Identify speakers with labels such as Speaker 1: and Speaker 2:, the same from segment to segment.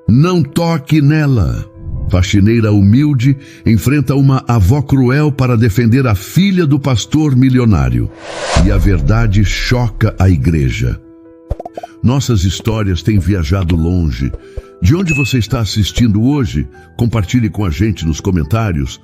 Speaker 1: Não toque nela. Faxineira humilde enfrenta uma avó cruel para defender a filha do pastor milionário. E a verdade choca a igreja. Nossas histórias têm viajado longe. De onde você está assistindo hoje? Compartilhe com a gente nos comentários.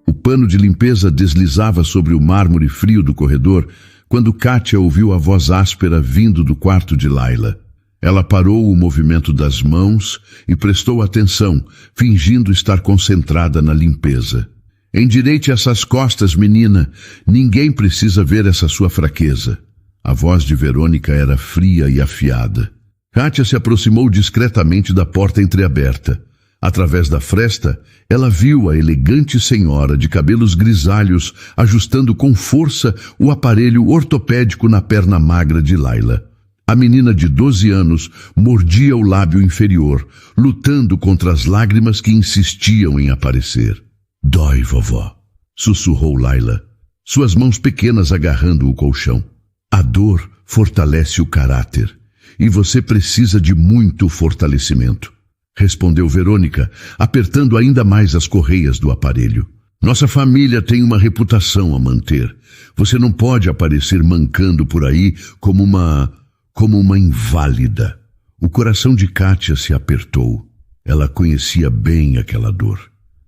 Speaker 1: O pano de limpeza deslizava sobre o mármore frio do corredor quando Kátia ouviu a voz áspera vindo do quarto de Laila. Ela parou o movimento das mãos e prestou atenção, fingindo estar concentrada na limpeza. Endireite essas costas, menina. Ninguém precisa ver essa sua fraqueza. A voz de Verônica era fria e afiada. Kátia se aproximou discretamente da porta entreaberta. Através da fresta, ela viu a elegante senhora de cabelos grisalhos ajustando com força o aparelho ortopédico na perna magra de Laila. A menina de 12 anos mordia o lábio inferior, lutando contra as lágrimas que insistiam em aparecer. Dói, vovó, sussurrou Laila, suas mãos pequenas agarrando o colchão. A dor fortalece o caráter, e você precisa de muito fortalecimento, respondeu Verônica, apertando ainda mais as correias do aparelho. Nossa família tem uma reputação a manter. Você não pode aparecer mancando por aí como uma inválida. O coração de Kátia se apertou. Ela conhecia bem aquela dor.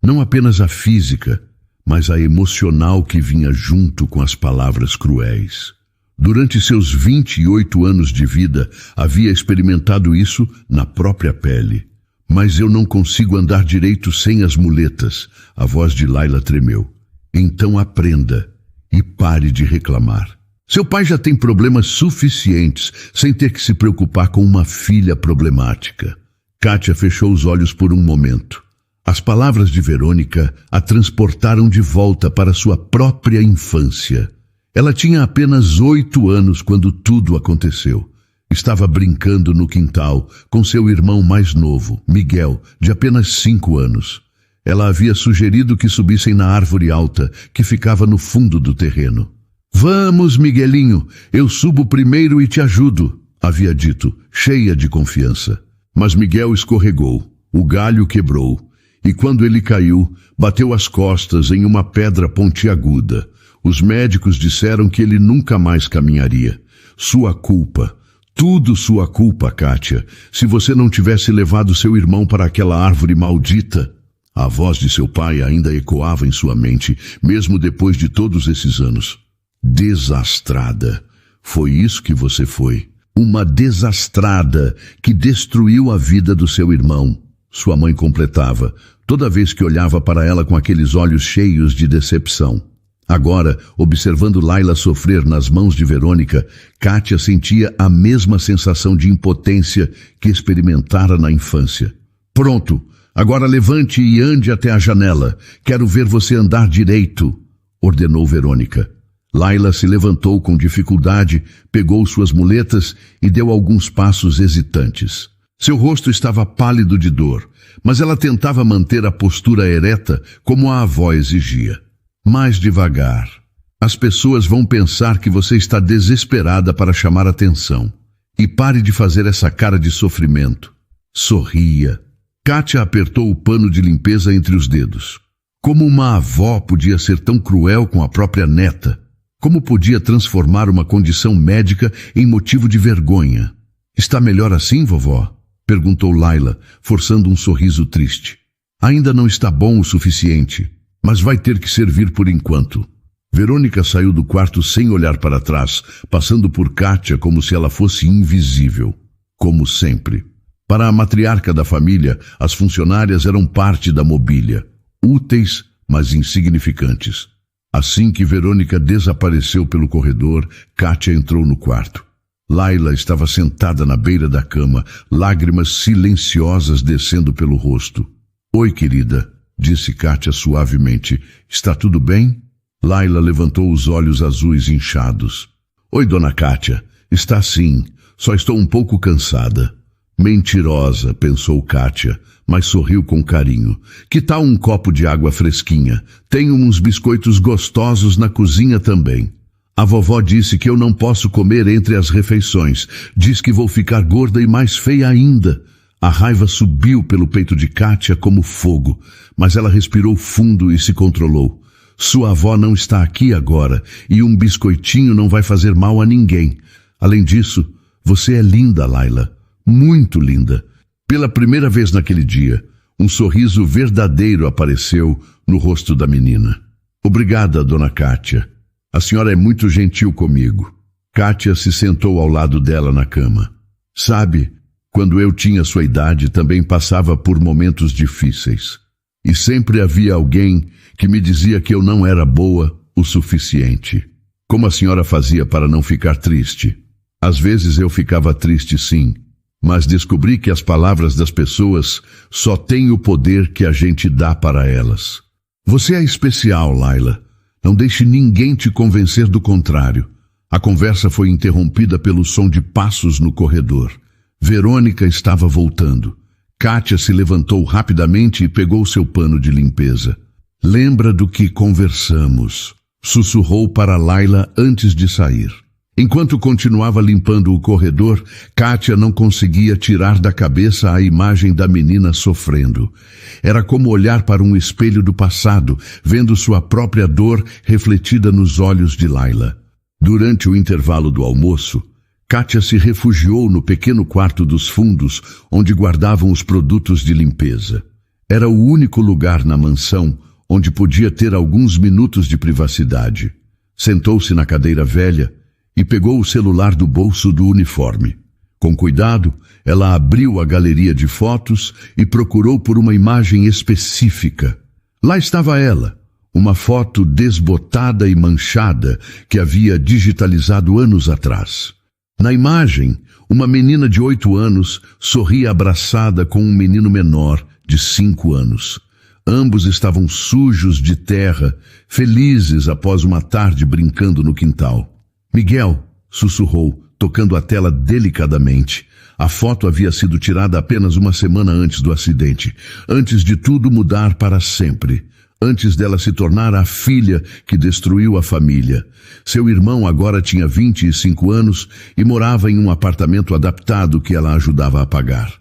Speaker 1: Não apenas a física, mas a emocional que vinha junto com as palavras cruéis. Durante seus 28 anos de vida, havia experimentado isso na própria pele. Mas eu não consigo andar direito sem as muletas. A voz de Laila tremeu. Então aprenda e pare de reclamar. Seu pai já tem problemas suficientes, sem ter que se preocupar com uma filha problemática. Kátia fechou os olhos por um momento. As palavras de Verônica a transportaram de volta para sua própria infância. Ela tinha apenas 8 anos quando tudo aconteceu. Estava brincando no quintal com seu irmão mais novo, Miguel, de apenas 5 anos. Ela havia sugerido que subissem na árvore alta, que ficava no fundo do terreno. Vamos, Miguelinho, eu subo primeiro e te ajudo, havia dito, cheia de confiança. Mas Miguel escorregou, o galho quebrou, e quando ele caiu, bateu as costas em uma pedra pontiaguda. Os médicos disseram que ele nunca mais caminharia. Sua culpa, tudo sua culpa, Kátia. Se você não tivesse levado seu irmão para aquela árvore maldita. A voz de seu pai ainda ecoava em sua mente, mesmo depois de todos esses anos. Desastrada. Foi isso que você foi. Uma desastrada que destruiu a vida do seu irmão. Sua mãe completava, toda vez que olhava para ela com aqueles olhos cheios de decepção. Agora, observando Laila sofrer nas mãos de Verônica, Kátia sentia a mesma sensação de impotência que experimentara na infância. Pronto, agora levante e ande até a janela. Quero ver você andar direito, ordenou Verônica. Laila se levantou com dificuldade, pegou suas muletas e deu alguns passos hesitantes. Seu rosto estava pálido de dor, mas ela tentava manter a postura ereta como a avó exigia. Mais devagar. As pessoas vão pensar que você está desesperada para chamar atenção. E pare de fazer essa cara de sofrimento. Sorria. Kátia apertou o pano de limpeza entre os dedos. Como uma avó podia ser tão cruel com a própria neta? Como podia transformar uma condição médica em motivo de vergonha? Está melhor assim, vovó? Perguntou Laila, forçando um sorriso triste. Ainda não está bom o suficiente, mas vai ter que servir por enquanto. Verônica saiu do quarto sem olhar para trás, passando por Kátia como se ela fosse invisível. Como sempre. Para a matriarca da família, as funcionárias eram parte da mobília, úteis, mas insignificantes. Assim que Verônica desapareceu pelo corredor, Kátia entrou no quarto. Laila estava sentada na beira da cama, lágrimas silenciosas descendo pelo rosto. Oi, querida, disse Kátia suavemente. Está tudo bem? Laila levantou os olhos azuis inchados. Oi, dona Kátia. Está sim, só estou um pouco cansada. Mentirosa, pensou Kátia, mas sorriu com carinho. Que tal um copo de água fresquinha? Tenho uns biscoitos gostosos na cozinha também. A vovó disse que eu não posso comer entre as refeições. Diz que vou ficar gorda e mais feia ainda. A raiva subiu pelo peito de Kátia como fogo, mas ela respirou fundo e se controlou. Sua avó não está aqui agora, e um biscoitinho não vai fazer mal a ninguém. Além disso, você é linda, Layla. Muito linda. Pela primeira vez naquele dia, um sorriso verdadeiro apareceu no rosto da menina. Obrigada, dona Kátia. A senhora é muito gentil comigo. Kátia se sentou ao lado dela na cama. Sabe, quando eu tinha sua idade, também passava por momentos difíceis. E sempre havia alguém que me dizia que eu não era boa o suficiente. Como a senhora fazia para não ficar triste? Às vezes eu ficava triste, sim, mas descobri que as palavras das pessoas só têm o poder que a gente dá para elas. Você é especial, Layla. Não deixe ninguém te convencer do contrário. A conversa foi interrompida pelo som de passos no corredor. Verônica estava voltando. Kátia se levantou rapidamente e pegou seu pano de limpeza. Lembra do que conversamos, sussurrou para Layla antes de sair. Enquanto continuava limpando o corredor, Kátia não conseguia tirar da cabeça a imagem da menina sofrendo. Era como olhar para um espelho do passado, vendo sua própria dor refletida nos olhos de Layla. Durante o intervalo do almoço, Kátia se refugiou no pequeno quarto dos fundos, onde guardavam os produtos de limpeza. Era o único lugar na mansão onde podia ter alguns minutos de privacidade. Sentou-se na cadeira velha e pegou o celular do bolso do uniforme. Com cuidado, ela abriu a galeria de fotos e procurou por uma imagem específica. Lá estava ela, uma foto desbotada e manchada que havia digitalizado anos atrás. Na imagem, uma menina de 8 anos sorria abraçada com um menino menor de 5 anos. Ambos estavam sujos de terra, felizes após uma tarde brincando no quintal. Miguel, sussurrou, tocando a tela delicadamente. A foto havia sido tirada apenas uma semana antes do acidente, antes de tudo mudar para sempre. Antes dela se tornar a filha que destruiu a família. Seu irmão agora tinha 25 anos e morava em um apartamento adaptado que ela ajudava a pagar.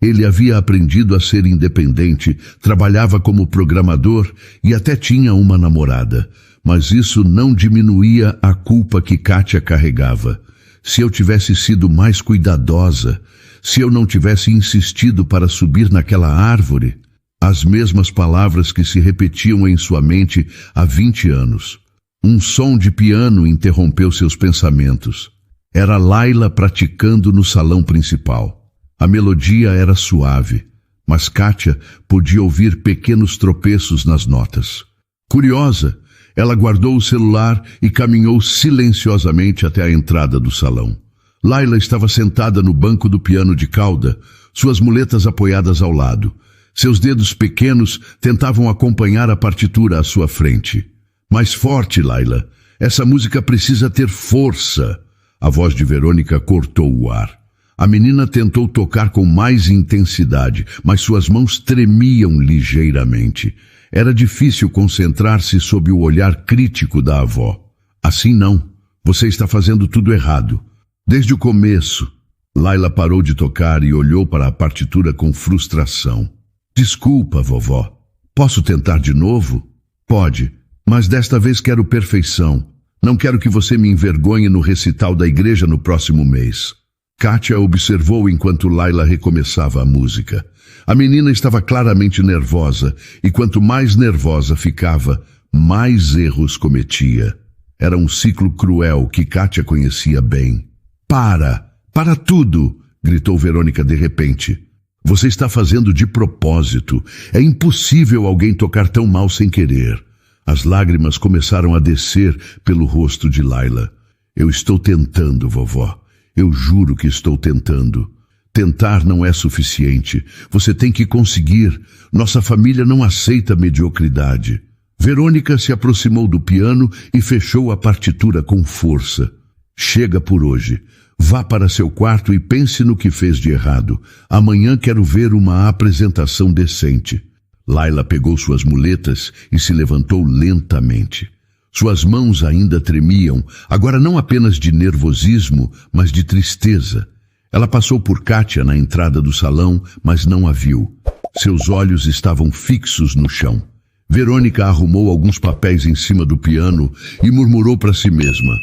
Speaker 1: Ele havia aprendido a ser independente, trabalhava como programador e até tinha uma namorada. Mas isso não diminuía a culpa que Kátia carregava. Se eu tivesse sido mais cuidadosa, se eu não tivesse insistido para subir naquela árvore... As mesmas palavras que se repetiam em sua mente há 20 anos. Um som de piano interrompeu seus pensamentos. Era Layla praticando no salão principal. A melodia era suave, mas Kátia podia ouvir pequenos tropeços nas notas. Curiosa, ela guardou o celular e caminhou silenciosamente até a entrada do salão. Layla estava sentada no banco do piano de cauda, suas muletas apoiadas ao lado. Seus dedos pequenos tentavam acompanhar a partitura à sua frente. Mais forte, Layla. Essa música precisa ter força. A voz de Verônica cortou o ar. A menina tentou tocar com mais intensidade, mas suas mãos tremiam ligeiramente. Era difícil concentrar-se sob o olhar crítico da avó. Assim não. Você está fazendo tudo errado. Desde o começo. Layla parou de tocar e olhou para a partitura com frustração. Desculpa, vovó. Posso tentar de novo? Pode, mas desta vez quero perfeição. Não quero que você me envergonhe no recital da igreja no próximo mês. Kátia observou enquanto Layla recomeçava a música. A menina estava claramente nervosa, e quanto mais nervosa ficava, mais erros cometia. Era um ciclo cruel que Kátia conhecia bem. Para tudo! Gritou Verônica de repente. Você está fazendo de propósito. É impossível alguém tocar tão mal sem querer. As lágrimas começaram a descer pelo rosto de Layla. Eu estou tentando, vovó. Eu juro que estou tentando. Tentar não é suficiente. Você tem que conseguir. Nossa família não aceita mediocridade. Verônica se aproximou do piano e fechou a partitura com força. Chega por hoje. Vá para seu quarto e pense no que fez de errado. Amanhã quero ver uma apresentação decente. Layla pegou suas muletas e se levantou lentamente. Suas mãos ainda tremiam, agora não apenas de nervosismo, mas de tristeza. Ela passou por Kátia na entrada do salão, mas não a viu. Seus olhos estavam fixos no chão. Verônica arrumou alguns papéis em cima do piano e murmurou para si mesma: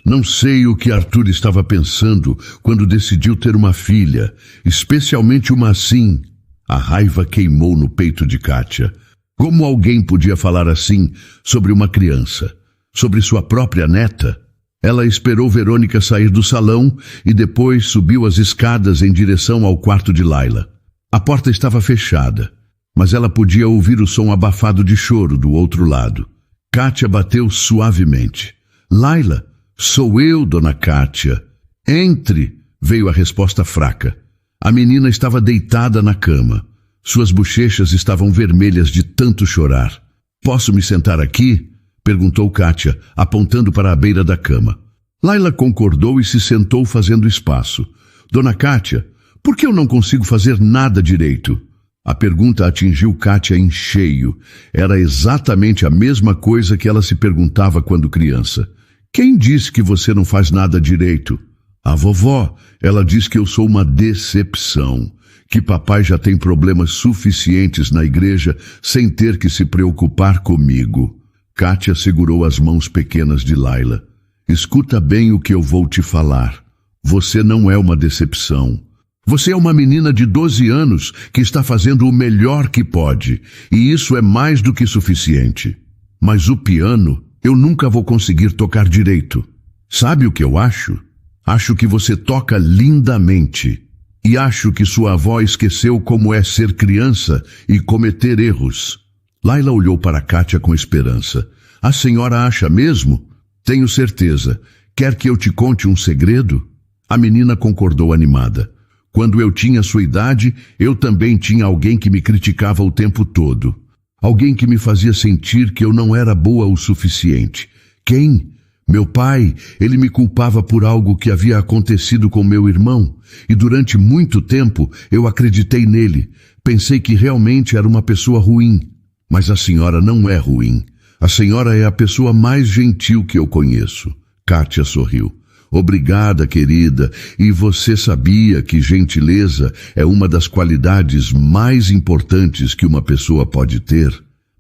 Speaker 1: não sei o que Arthur estava pensando quando decidiu ter uma filha, especialmente uma assim. A raiva queimou no peito de Kátia. Como alguém podia falar assim sobre uma criança? Sobre sua própria neta? Ela esperou Verônica sair do salão e depois subiu as escadas em direção ao quarto de Laila. A porta estava fechada, mas ela podia ouvir o som abafado de choro do outro lado. Kátia bateu suavemente. Laila, sou eu, dona Kátia. Entre, veio a resposta fraca. A menina estava deitada na cama. Suas bochechas estavam vermelhas de tanto chorar. Posso me sentar aqui? Perguntou Kátia, apontando para a beira da cama. Laila concordou e se sentou fazendo espaço. Dona Kátia, por que eu não consigo fazer nada direito? A pergunta atingiu Kátia em cheio. Era exatamente a mesma coisa que ela se perguntava quando criança. Quem disse que você não faz nada direito? A vovó, ela diz que eu sou uma decepção, que papai já tem problemas suficientes na igreja sem ter que se preocupar comigo. Kátia segurou as mãos pequenas de Laila. Escuta bem o que eu vou te falar. Você não é uma decepção. Você é uma menina de 12 anos que está fazendo o melhor que pode, e isso é mais do que suficiente. Mas o piano, eu nunca vou conseguir tocar direito. Sabe o que eu acho? Acho que você toca lindamente. E acho que sua avó esqueceu como é ser criança e cometer erros. Laila olhou para Kátia com esperança. A senhora acha mesmo? Tenho certeza. Quer que eu te conte um segredo? A menina concordou animada. Quando eu tinha sua idade, eu também tinha alguém que me criticava o tempo todo. Alguém que me fazia sentir que eu não era boa o suficiente. Quem? Meu pai. Ele me culpava por algo que havia acontecido com meu irmão. E durante muito tempo eu acreditei nele. Pensei que realmente era uma pessoa ruim. Mas a senhora não é ruim. A senhora é a pessoa mais gentil que eu conheço. Kátia sorriu. Obrigada, querida. E você sabia que gentileza é uma das qualidades mais importantes que uma pessoa pode ter?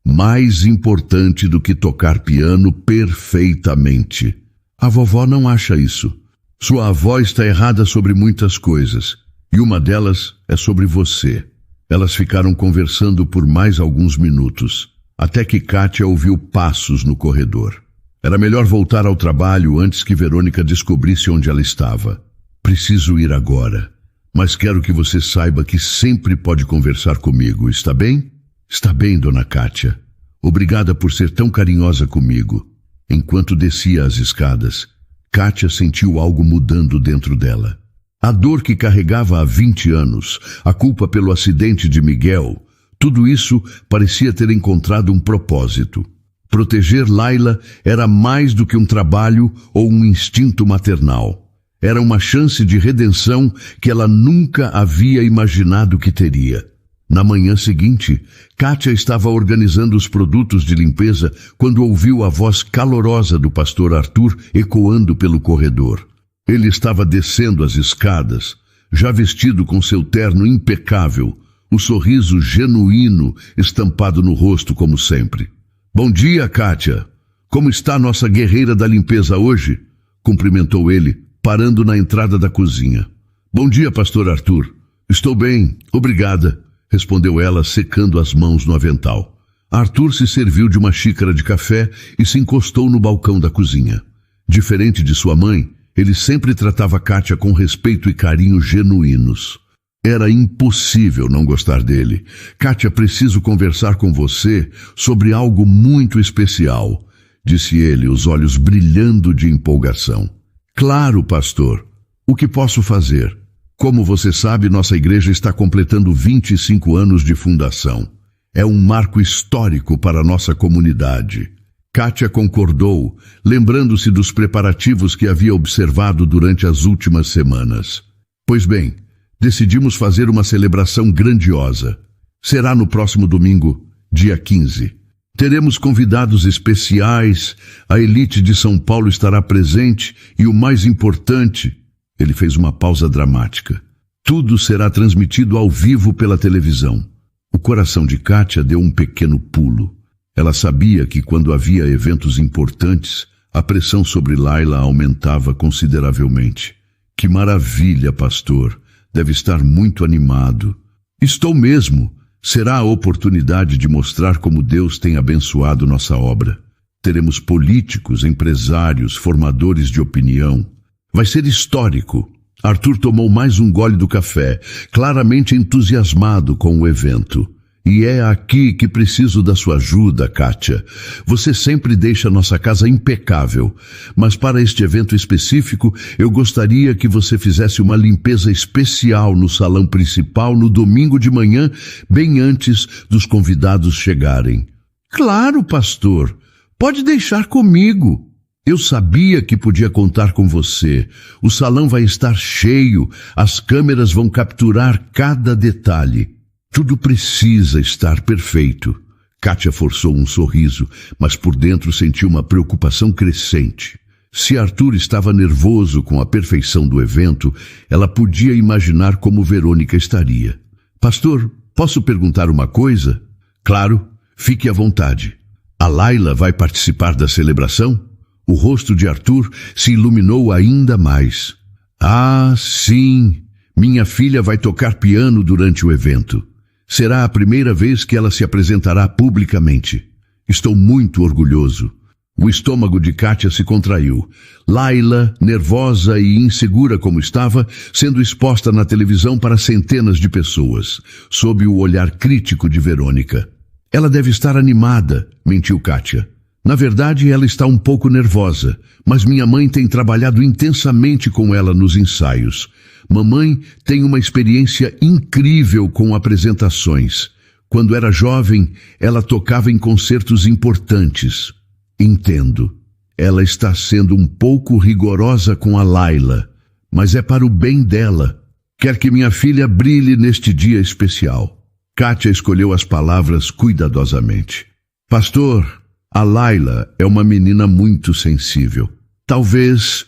Speaker 1: Mais importante do que tocar piano perfeitamente. A vovó não acha isso. Sua avó está errada sobre muitas coisas, e uma delas é sobre você. Elas ficaram conversando por mais alguns minutos, até que Kátia ouviu passos no corredor. Era melhor voltar ao trabalho antes que Verônica descobrisse onde ela estava. Preciso ir agora, mas quero que você saiba que sempre pode conversar comigo, está bem? Está bem, dona Kátia. Obrigada por ser tão carinhosa comigo. Enquanto descia as escadas, Kátia sentiu algo mudando dentro dela. A dor que carregava há 20 anos, a culpa pelo acidente de Miguel, tudo isso parecia ter encontrado um propósito. Proteger Laila era mais do que um trabalho ou um instinto maternal. Era uma chance de redenção que ela nunca havia imaginado que teria. Na manhã seguinte, Kátia estava organizando os produtos de limpeza quando ouviu a voz calorosa do pastor Arthur ecoando pelo corredor. Ele estava descendo as escadas, já vestido com seu terno impecável, o sorriso genuíno estampado no rosto como sempre. Bom dia, Kátia. Como está nossa guerreira da limpeza hoje? Cumprimentou ele, parando na entrada da cozinha. Bom dia, pastor Arthur. Estou bem, obrigada, respondeu ela, secando as mãos no avental. Arthur se serviu de uma xícara de café e se encostou no balcão da cozinha. Diferente de sua mãe, ele sempre tratava Kátia com respeito e carinho genuínos. Era impossível não gostar dele. Kátia, preciso conversar com você sobre algo muito especial, disse ele, os olhos brilhando de empolgação. Claro, pastor. O que posso fazer? Como você sabe, nossa igreja está completando 25 anos de fundação. É um marco histórico para a nossa comunidade. Kátia concordou, lembrando-se dos preparativos que havia observado durante as últimas semanas. Pois bem, decidimos fazer uma celebração grandiosa. Será no próximo domingo, dia 15. Teremos convidados especiais, a elite de São Paulo estará presente e o mais importante, Ele fez uma pausa dramática. Tudo será transmitido ao vivo pela televisão. O coração de Kátia deu um pequeno pulo. Ela sabia que quando havia eventos importantes, a pressão sobre Laila aumentava consideravelmente. Que maravilha, pastor! Deve estar muito animado. Estou mesmo. Será a oportunidade de mostrar como Deus tem abençoado nossa obra. Teremos políticos, empresários, formadores de opinião. Vai ser histórico. Arthur tomou mais um gole do café, claramente entusiasmado com o evento. E é aqui que preciso da sua ajuda, Kátia. Você sempre deixa nossa casa impecável, mas para este evento específico, eu gostaria que você fizesse uma limpeza especial no salão principal no domingo de manhã, bem antes dos convidados chegarem. Claro, pastor. Pode deixar comigo. Eu sabia que podia contar com você. O salão vai estar cheio, as câmeras vão capturar cada detalhe. Tudo precisa estar perfeito. Kátia forçou um sorriso, mas por dentro sentiu uma preocupação crescente. Se Arthur estava nervoso com a perfeição do evento, ela podia imaginar como Verônica estaria. Pastor, posso perguntar uma coisa? Claro, fique à vontade. A Laila vai participar da celebração? O rosto de Arthur se iluminou ainda mais. Ah, sim! Minha filha vai tocar piano durante o evento. Será a primeira vez que ela se apresentará publicamente. Estou muito orgulhoso. O estômago de Kátia se contraiu. Laila, nervosa e insegura como estava, sendo exposta na televisão para centenas de pessoas, sob o olhar crítico de Verônica. Ela deve estar animada, mentiu Kátia. Na verdade, ela está um pouco nervosa, mas minha mãe tem trabalhado intensamente com ela nos ensaios. Mamãe tem uma experiência incrível com apresentações. Quando era jovem, ela tocava em concertos importantes. Entendo. Ela está sendo um pouco rigorosa com a Laila, mas é para o bem dela. Quer que minha filha brilhe neste dia especial. Kátia escolheu as palavras cuidadosamente. Pastor, a Laila é uma menina muito sensível. Talvez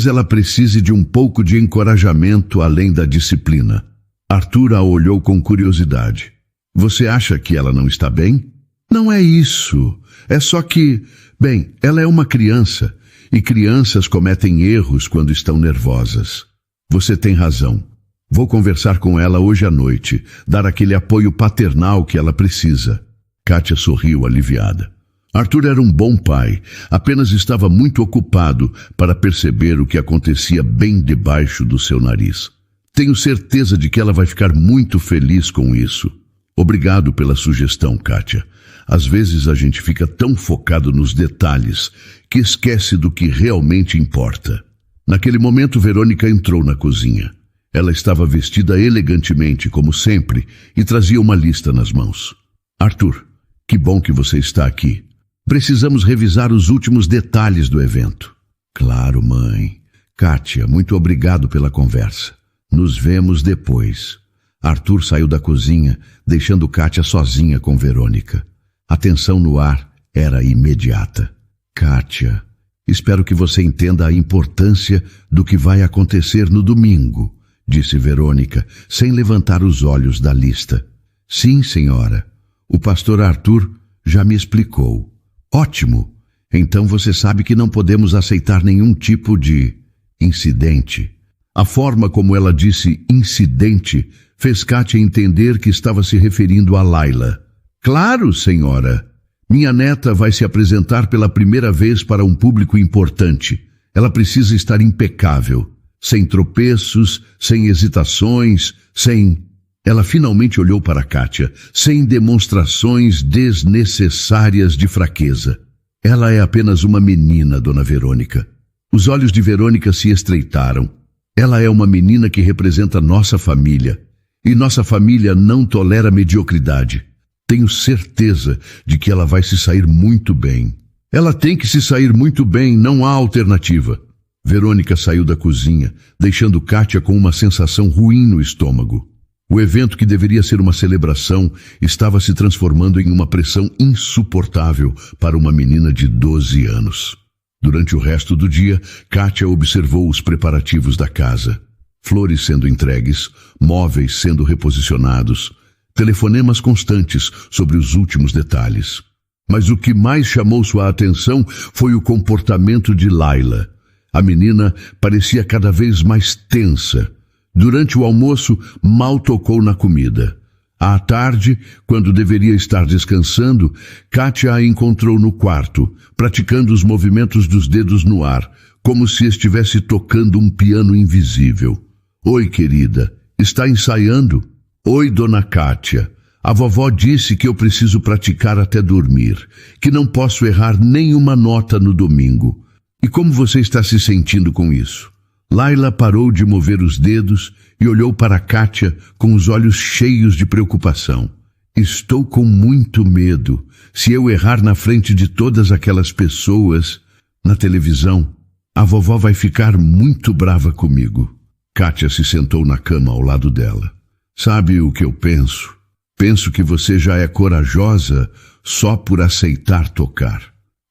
Speaker 1: ela precise de um pouco de encorajamento além da disciplina. Arthur a olhou com curiosidade. Você acha que ela não está bem? Não é isso. É só que, bem, ela é uma criança e crianças cometem erros quando estão nervosas. Você tem razão. Vou conversar com ela hoje à noite, dar aquele apoio paternal que ela precisa. Kátia sorriu aliviada. Arthur era um bom pai, apenas estava muito ocupado para perceber o que acontecia bem debaixo do seu nariz. Tenho certeza de que ela vai ficar muito feliz com isso. Obrigado pela sugestão, Kátia. Às vezes a gente fica tão focado nos detalhes que esquece do que realmente importa. Naquele momento, Verônica entrou na cozinha. Ela estava vestida elegantemente, como sempre, e trazia uma lista nas mãos. Arthur, que bom que você está aqui. Precisamos revisar os últimos detalhes do evento. Claro, mãe. Kátia, muito obrigado pela conversa. Nos vemos depois. Arthur saiu da cozinha, deixando Kátia sozinha com Verônica. A tensão no ar era imediata. Kátia, espero que você entenda a importância do que vai acontecer no domingo, disse Verônica, sem levantar os olhos da lista. Sim, senhora. O pastor Arthur já me explicou. Ótimo! Então você sabe que não podemos aceitar nenhum tipo de incidente. A forma como ela disse incidente fez Kátia entender que estava se referindo a Laila. Claro, senhora. Minha neta vai se apresentar pela primeira vez para um público importante. Ela precisa estar impecável, sem tropeços, sem hesitações, sem... Ela finalmente olhou para Kátia, sem demonstrações desnecessárias de fraqueza. Ela é apenas uma menina, dona Verônica. Os olhos de Verônica se estreitaram. Ela é uma menina que representa nossa família. E nossa família não tolera mediocridade. Tenho certeza de que ela vai se sair muito bem. Ela tem que se sair muito bem, não há alternativa. Verônica saiu da cozinha, deixando Kátia com uma sensação ruim no estômago. O evento que deveria ser uma celebração estava se transformando em uma pressão insuportável para uma menina de 12 anos. Durante o resto do dia, Kátia observou os preparativos da casa. Flores sendo entregues, móveis sendo reposicionados, telefonemas constantes sobre os últimos detalhes. Mas o que mais chamou sua atenção foi o comportamento de Laila. A menina parecia cada vez mais tensa. Durante o almoço, mal tocou na comida. À tarde, quando deveria estar descansando, Kátia a encontrou no quarto, praticando os movimentos dos dedos no ar, como se estivesse tocando um piano invisível. Oi, querida, está ensaiando? Oi, dona Kátia. A vovó disse que eu preciso praticar até dormir, que não posso errar nenhuma nota no domingo. E como você está se sentindo com isso? Laila parou de mover os dedos e olhou para Kátia com os olhos cheios de preocupação. Estou com muito medo. Se eu errar na frente de todas aquelas pessoas na televisão, a vovó vai ficar muito brava comigo. Kátia se sentou na cama ao lado dela. Sabe o que eu penso? Penso que você já é corajosa só por aceitar tocar.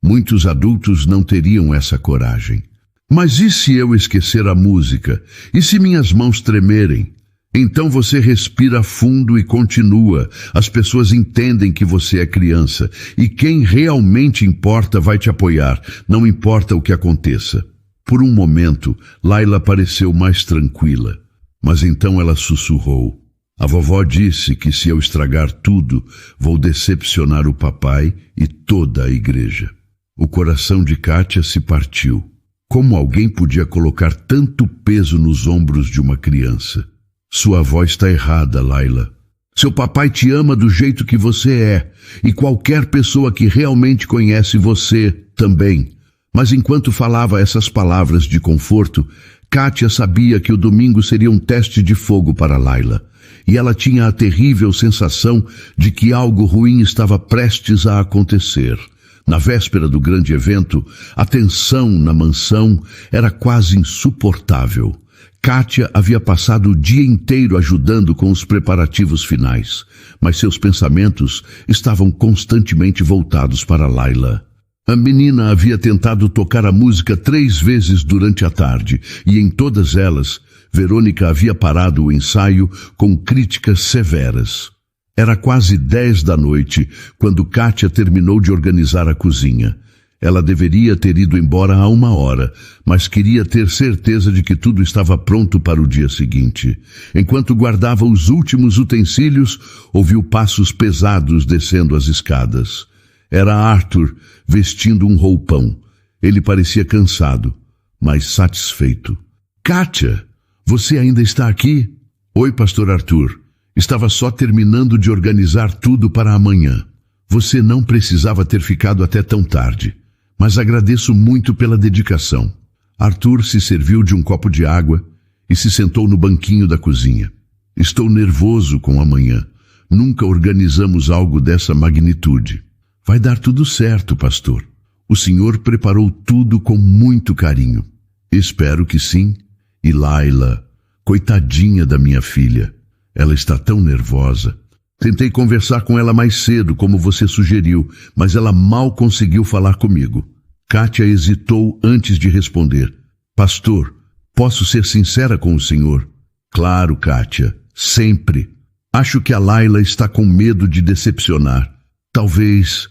Speaker 1: Muitos adultos não teriam essa coragem. Mas e se eu esquecer a música? E se minhas mãos tremerem? Então você respira fundo e continua. As pessoas entendem que você é criança. E quem realmente importa vai te apoiar, não importa o que aconteça. Por um momento, Laila pareceu mais tranquila. Mas então ela sussurrou. A vovó disse que se eu estragar tudo, vou decepcionar o papai e toda a igreja. O coração de Kátia se partiu. Como alguém podia colocar tanto peso nos ombros de uma criança? Sua avó está errada, Laila. Seu papai te ama do jeito que você é, e qualquer pessoa que realmente conhece você também. Mas enquanto falava essas palavras de conforto, Kátia sabia que o domingo seria um teste de fogo para Laila. E ela tinha a terrível sensação de que algo ruim estava prestes a acontecer. Na véspera do grande evento, a tensão na mansão era quase insuportável. Kátia havia passado o dia inteiro ajudando com os preparativos finais, mas seus pensamentos estavam constantemente voltados para Laila. A menina havia tentado tocar a música 3 vezes durante a tarde, e em todas elas, Verônica havia parado o ensaio com críticas severas. Era quase 10 da noite quando Kátia terminou de organizar a cozinha. Ela deveria ter ido embora há 1 hora, mas queria ter certeza de que tudo estava pronto para o dia seguinte. Enquanto guardava os últimos utensílios, ouviu passos pesados descendo as escadas. Era Arthur vestindo um roupão. Ele parecia cansado, mas satisfeito. Kátia, você ainda está aqui? Oi, pastor Arthur. Estava só terminando de organizar tudo para amanhã. Você não precisava ter ficado até tão tarde, mas agradeço muito pela dedicação. Arthur se serviu de um copo de água e se sentou no banquinho da cozinha. Estou nervoso com amanhã. Nunca organizamos algo dessa magnitude. Vai dar tudo certo, pastor. O senhor preparou tudo com muito carinho. Espero que sim. E Laila, coitadinha da minha filha. Ela está tão nervosa. Tentei conversar com ela mais cedo, como você sugeriu, mas ela mal conseguiu falar comigo. Kátia hesitou antes de responder. Pastor, posso ser sincera com o senhor? Claro, Kátia, sempre. Acho que a Laila está com medo de decepcionar. Talvez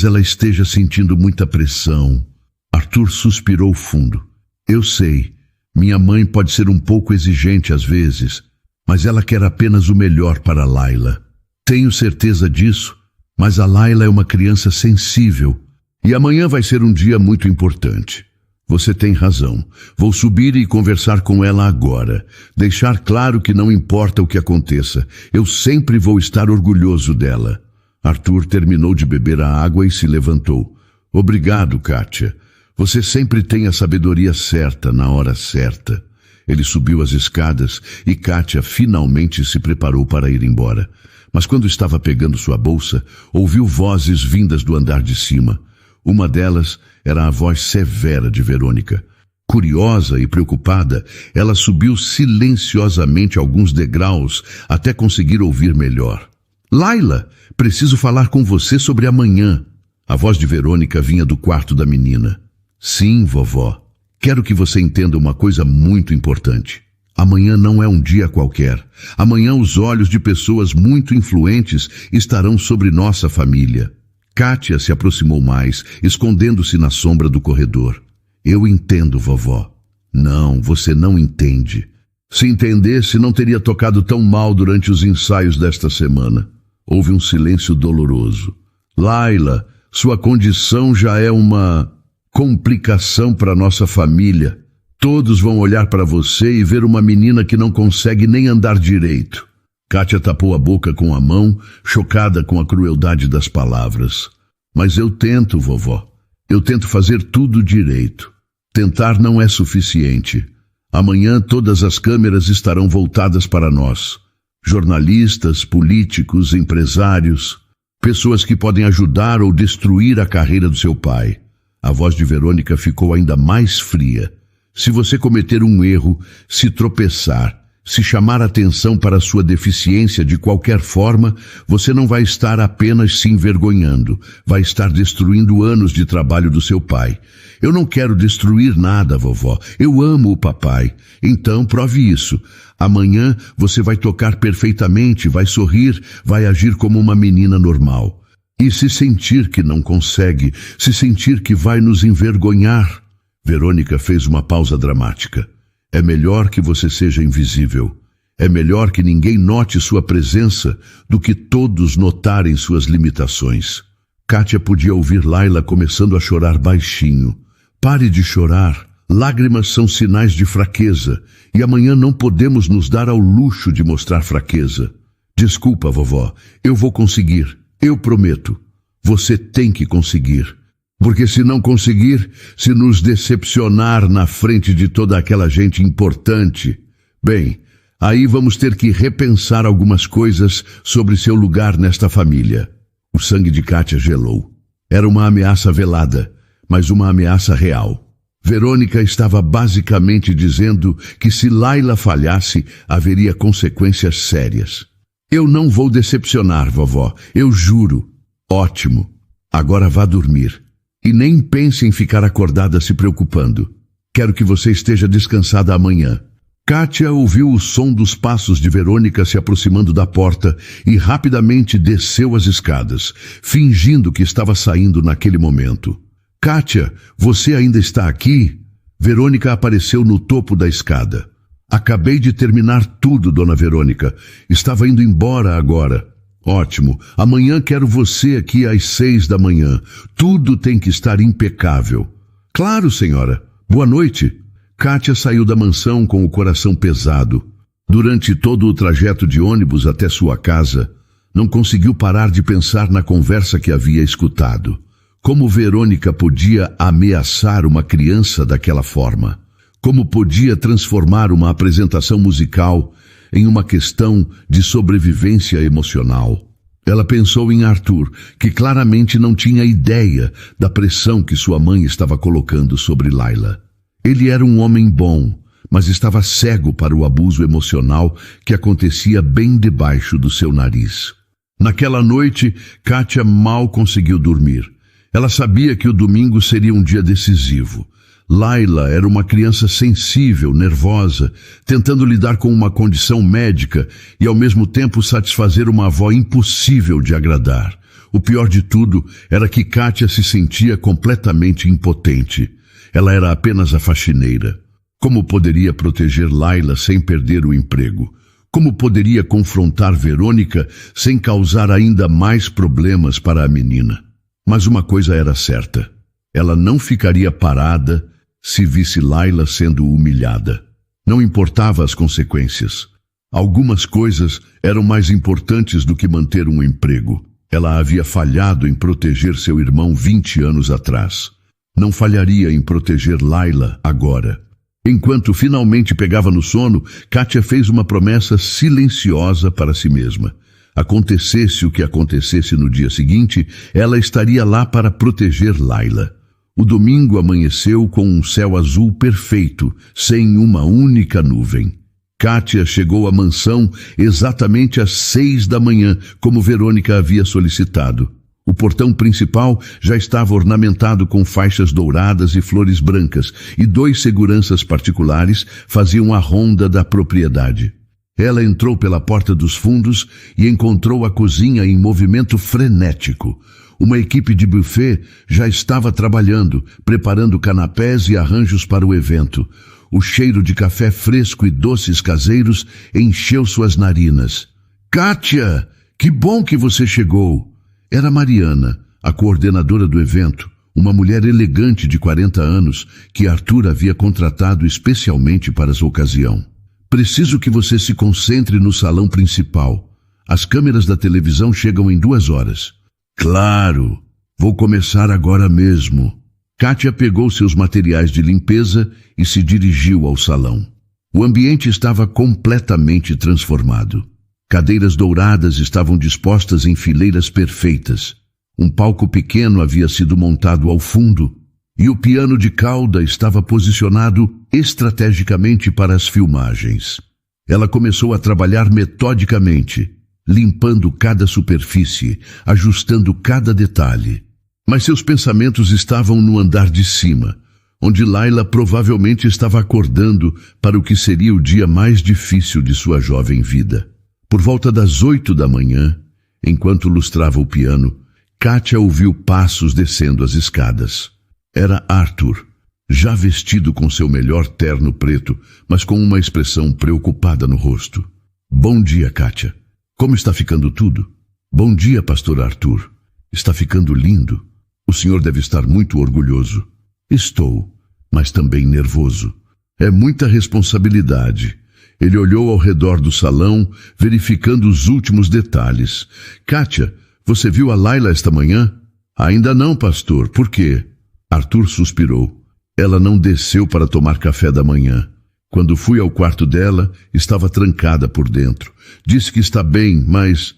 Speaker 1: ela esteja sentindo muita pressão. Arthur suspirou fundo. Eu sei, minha mãe pode ser um pouco exigente às vezes, mas ela quer apenas o melhor para Laila. Tenho certeza disso, mas a Laila é uma criança sensível e amanhã vai ser um dia muito importante. Você tem razão. Vou subir e conversar com ela agora. Deixar claro que não importa o que aconteça, eu sempre vou estar orgulhoso dela. Arthur terminou de beber a água e se levantou. Obrigado, Kátia. Você sempre tem a sabedoria certa na hora certa. Ele subiu as escadas e Kátia finalmente se preparou para ir embora. Mas quando estava pegando sua bolsa, ouviu vozes vindas do andar de cima. Uma delas era a voz severa de Verônica. Curiosa e preocupada, ela subiu silenciosamente alguns degraus até conseguir ouvir melhor. Laila, preciso falar com você sobre amanhã. A voz de Verônica vinha do quarto da menina. Sim, vovó. Quero que você entenda uma coisa muito importante. Amanhã não é um dia qualquer. Amanhã os olhos de pessoas muito influentes estarão sobre nossa família. Kátia se aproximou mais, escondendo-se na sombra do corredor. Eu entendo, vovó. Não, você não entende. Se entendesse, não teria tocado tão mal durante os ensaios desta semana. Houve um silêncio doloroso. Laila, sua condição já é uma complicação para nossa família. Todos vão olhar para você e ver uma menina que não consegue nem andar direito. Kátia tapou a boca com a mão, chocada com a crueldade das palavras. Mas eu tento, vovó. Eu tento fazer tudo direito. Tentar não é suficiente. Amanhã todas as câmeras estarão voltadas para nós. Jornalistas, políticos, empresários, pessoas que podem ajudar ou destruir a carreira do seu pai. A voz de Verônica ficou ainda mais fria. Se você cometer um erro, se tropeçar, se chamar atenção para sua deficiência de qualquer forma, você não vai estar apenas se envergonhando, vai estar destruindo anos de trabalho do seu pai. Eu não quero destruir nada, vovó. Eu amo o papai. Então, prove isso. Amanhã você vai tocar perfeitamente, vai sorrir, vai agir como uma menina normal. E se sentir que não consegue, se sentir que vai nos envergonhar... Verônica fez uma pausa dramática. É melhor que você seja invisível. É melhor que ninguém note sua presença do que todos notarem suas limitações. Kátia podia ouvir Laila começando a chorar baixinho. Pare de chorar. Lágrimas são sinais de fraqueza. E amanhã não podemos nos dar ao luxo de mostrar fraqueza. Desculpa, vovó. Eu vou conseguir. Eu prometo. Você tem que conseguir. Porque se não conseguir, se nos decepcionar na frente de toda aquela gente importante, bem, aí vamos ter que repensar algumas coisas sobre seu lugar nesta família. O sangue de Kátia gelou. Era uma ameaça velada, mas uma ameaça real. Verônica estava basicamente dizendo que se Laila falhasse, haveria consequências sérias. Eu não vou decepcionar, vovó, eu juro. Ótimo. Agora vá dormir. E nem pense em ficar acordada se preocupando. Quero que você esteja descansada amanhã. Kátia ouviu o som dos passos de Verônica se aproximando da porta e rapidamente desceu as escadas, fingindo que estava saindo naquele momento. Kátia, você ainda está aqui? Verônica apareceu no topo da escada. Acabei de terminar tudo, dona Verônica. Estava indo embora agora. Ótimo. Amanhã quero você aqui às 6 da manhã. Tudo tem que estar impecável. Claro, senhora. Boa noite. Kátia saiu da mansão com o coração pesado. Durante todo o trajeto de ônibus até sua casa, não conseguiu parar de pensar na conversa que havia escutado. Como Verônica podia ameaçar uma criança daquela forma? Como podia transformar uma apresentação musical em uma questão de sobrevivência emocional? Ela pensou em Arthur, que claramente não tinha ideia da pressão que sua mãe estava colocando sobre Laila. Ele era um homem bom, mas estava cego para o abuso emocional que acontecia bem debaixo do seu nariz. Naquela noite, Kátia mal conseguiu dormir. Ela sabia que o domingo seria um dia decisivo. Laila era uma criança sensível, nervosa, tentando lidar com uma condição médica e ao mesmo tempo satisfazer uma avó impossível de agradar. O pior de tudo era que Kátia se sentia completamente impotente. Ela era apenas a faxineira. Como poderia proteger Laila sem perder o emprego? Como poderia confrontar Verônica sem causar ainda mais problemas para a menina? Mas uma coisa era certa. Ela não ficaria parada se visse Laila sendo humilhada. Não importava as consequências. Algumas coisas eram mais importantes do que manter um emprego. Ela havia falhado em proteger seu irmão 20 anos atrás. Não falharia em proteger Laila agora. Enquanto finalmente pegava no sono, Kátia fez uma promessa silenciosa para si mesma. Acontecesse o que acontecesse no dia seguinte, ela estaria lá para proteger Laila. O domingo amanheceu com um céu azul perfeito, sem uma única nuvem. Kátia chegou à mansão exatamente às 6 da manhã, como Verônica havia solicitado. O portão principal já estava ornamentado com faixas douradas e flores brancas, e 2 seguranças particulares faziam a ronda da propriedade. Ela entrou pela porta dos fundos e encontrou a cozinha em movimento frenético. Uma equipe de buffet já estava trabalhando, preparando canapés e arranjos para o evento. O cheiro de café fresco e doces caseiros encheu suas narinas. "Kátia, que bom que você chegou!" Era Mariana, a coordenadora do evento, uma mulher elegante de 40 anos que Arthur havia contratado especialmente para essa ocasião. "Preciso que você se concentre no salão principal. As câmeras da televisão chegam em 2 horas. "Claro, vou começar agora mesmo." Kátia pegou seus materiais de limpeza e se dirigiu ao salão. O ambiente estava completamente transformado. Cadeiras douradas estavam dispostas em fileiras perfeitas. Um palco pequeno havia sido montado ao fundo e o piano de cauda estava posicionado estrategicamente para as filmagens. Ela começou a trabalhar metodicamente, limpando cada superfície, ajustando cada detalhe. Mas seus pensamentos estavam no andar de cima, onde Laila provavelmente estava acordando para o que seria o dia mais difícil de sua jovem vida. Por volta das 8 da manhã, enquanto lustrava o piano, Kátia ouviu passos descendo as escadas. Era Arthur, já vestido com seu melhor terno preto, mas com uma expressão preocupada no rosto. "Bom dia, Kátia. Como está ficando tudo?" "Bom dia, pastor Arthur. Está ficando lindo. O senhor deve estar muito orgulhoso." "Estou, mas também nervoso. É muita responsabilidade." Ele olhou ao redor do salão, verificando os últimos detalhes. "Kátia, você viu a Laila esta manhã?" "Ainda não, pastor. Por quê?" Arthur suspirou. "Ela não desceu para tomar café da manhã. Quando fui ao quarto dela, estava trancada por dentro. Disse que está bem, mas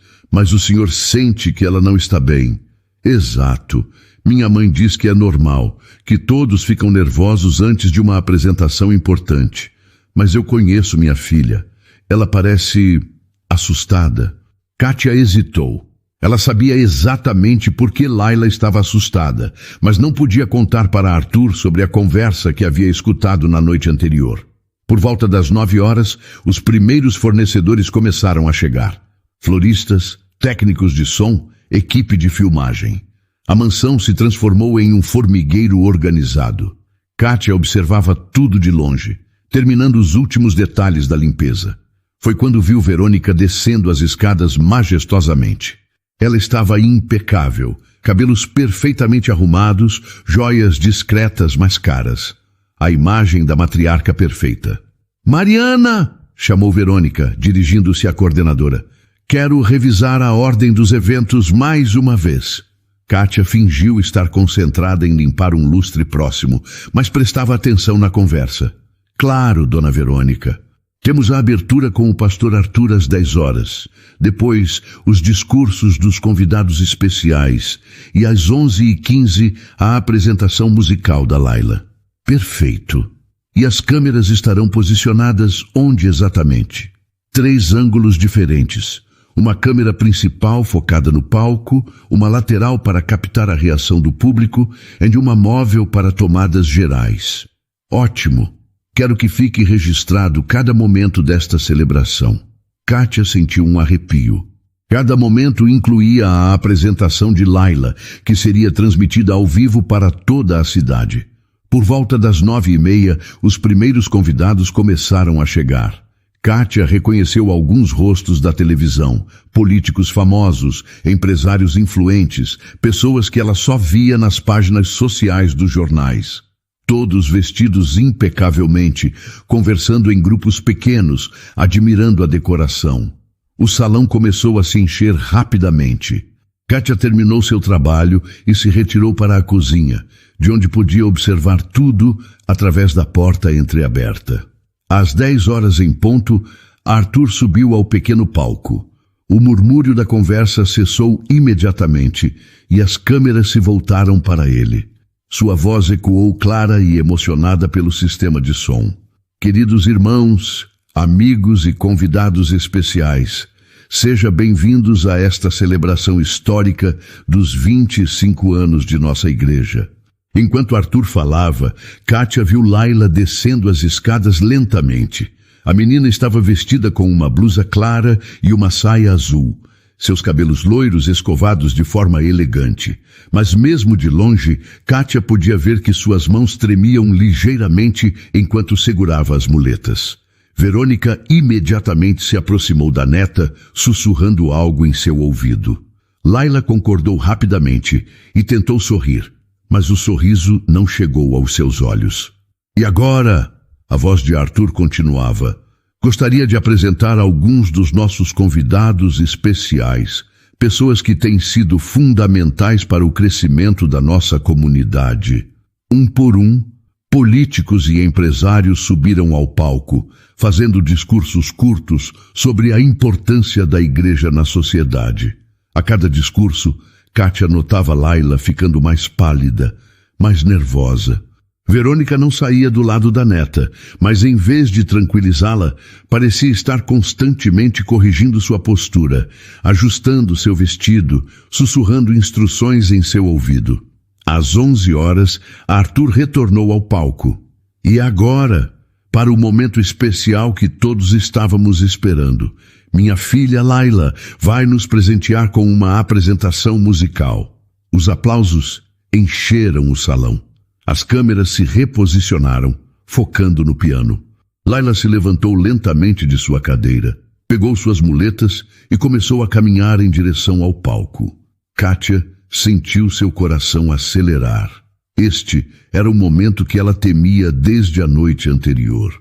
Speaker 1: o senhor sente que ela não está bem." "Exato. Minha mãe diz que é normal, que todos ficam nervosos antes de uma apresentação importante. Mas eu conheço minha filha. Ela parece assustada." Kátia hesitou. Ela sabia exatamente por que Laila estava assustada, mas não podia contar para Arthur sobre a conversa que havia escutado na noite anterior. Por volta das 9 horas, os primeiros fornecedores começaram a chegar. Floristas, técnicos de som, equipe de filmagem. A mansão se transformou em um formigueiro organizado. Kátia observava tudo de longe, terminando os últimos detalhes da limpeza. Foi quando viu Verônica descendo as escadas majestosamente. Ela estava impecável, cabelos perfeitamente arrumados, joias discretas mas caras. A imagem da matriarca perfeita. "Mariana!" chamou Verônica, dirigindo-se à coordenadora. "Quero revisar a ordem dos eventos mais uma vez." Kátia fingiu estar concentrada em limpar um lustre próximo, mas prestava atenção na conversa. "Claro, dona Verônica. Temos a abertura com o pastor Arthur às 10 horas. Depois, os discursos dos convidados especiais. E às 11h15, a apresentação musical da Laila." "Perfeito. E as câmeras estarão posicionadas onde exatamente?" 3 ângulos diferentes. Uma câmera principal focada no palco, uma lateral para captar a reação do público e uma móvel para tomadas gerais. "Ótimo. Quero que fique registrado cada momento desta celebração." Kátia sentiu um arrepio. Cada momento incluía a apresentação de Laila, que seria transmitida ao vivo para toda a cidade. Por volta das 9h30, os primeiros convidados começaram a chegar. Kátia reconheceu alguns rostos da televisão, políticos famosos, empresários influentes, pessoas que ela só via nas páginas sociais dos jornais. Todos vestidos impecavelmente, conversando em grupos pequenos, admirando a decoração. O salão começou a se encher rapidamente. Kátia terminou seu trabalho e se retirou para a cozinha, de onde podia observar tudo através da porta entreaberta. Às 10 horas em ponto, Arthur subiu ao pequeno palco. O murmúrio da conversa cessou imediatamente e as câmeras se voltaram para ele. Sua voz ecoou clara e emocionada pelo sistema de som. "Queridos irmãos, amigos e convidados especiais, Seja bem-vindos a esta celebração histórica dos 25 anos de nossa igreja. Enquanto Arthur falava, Kátia viu Laila descendo as escadas lentamente. A menina estava vestida com uma blusa clara e uma saia azul. Seus cabelos loiros escovados de forma elegante. Mas mesmo de longe, Kátia podia ver que suas mãos tremiam ligeiramente enquanto segurava as muletas. Verônica imediatamente se aproximou da neta, sussurrando algo em seu ouvido. Laila concordou rapidamente e tentou sorrir, mas o sorriso não chegou aos seus olhos. E agora, a voz de Arthur continuava, gostaria de apresentar alguns dos nossos convidados especiais, pessoas que têm sido fundamentais para o crescimento da nossa comunidade. Um por um, políticos e empresários subiram ao palco, fazendo discursos curtos sobre a importância da igreja na sociedade. A cada discurso, Kátia notava Laila ficando mais pálida, mais nervosa. Verônica não saía do lado da neta, mas em vez de tranquilizá-la, parecia estar constantemente corrigindo sua postura, ajustando seu vestido, sussurrando instruções em seu ouvido. Às 11 horas, Arthur retornou ao palco. E agora, para o momento especial que todos estávamos esperando, minha filha Laila vai nos presentear com uma apresentação musical. Os aplausos encheram o salão. As câmeras se reposicionaram, focando no piano. Laila se levantou lentamente de sua cadeira, pegou suas muletas e começou a caminhar em direção ao palco. Kátia sentiu seu coração acelerar. Este era o momento que ela temia desde a noite anterior.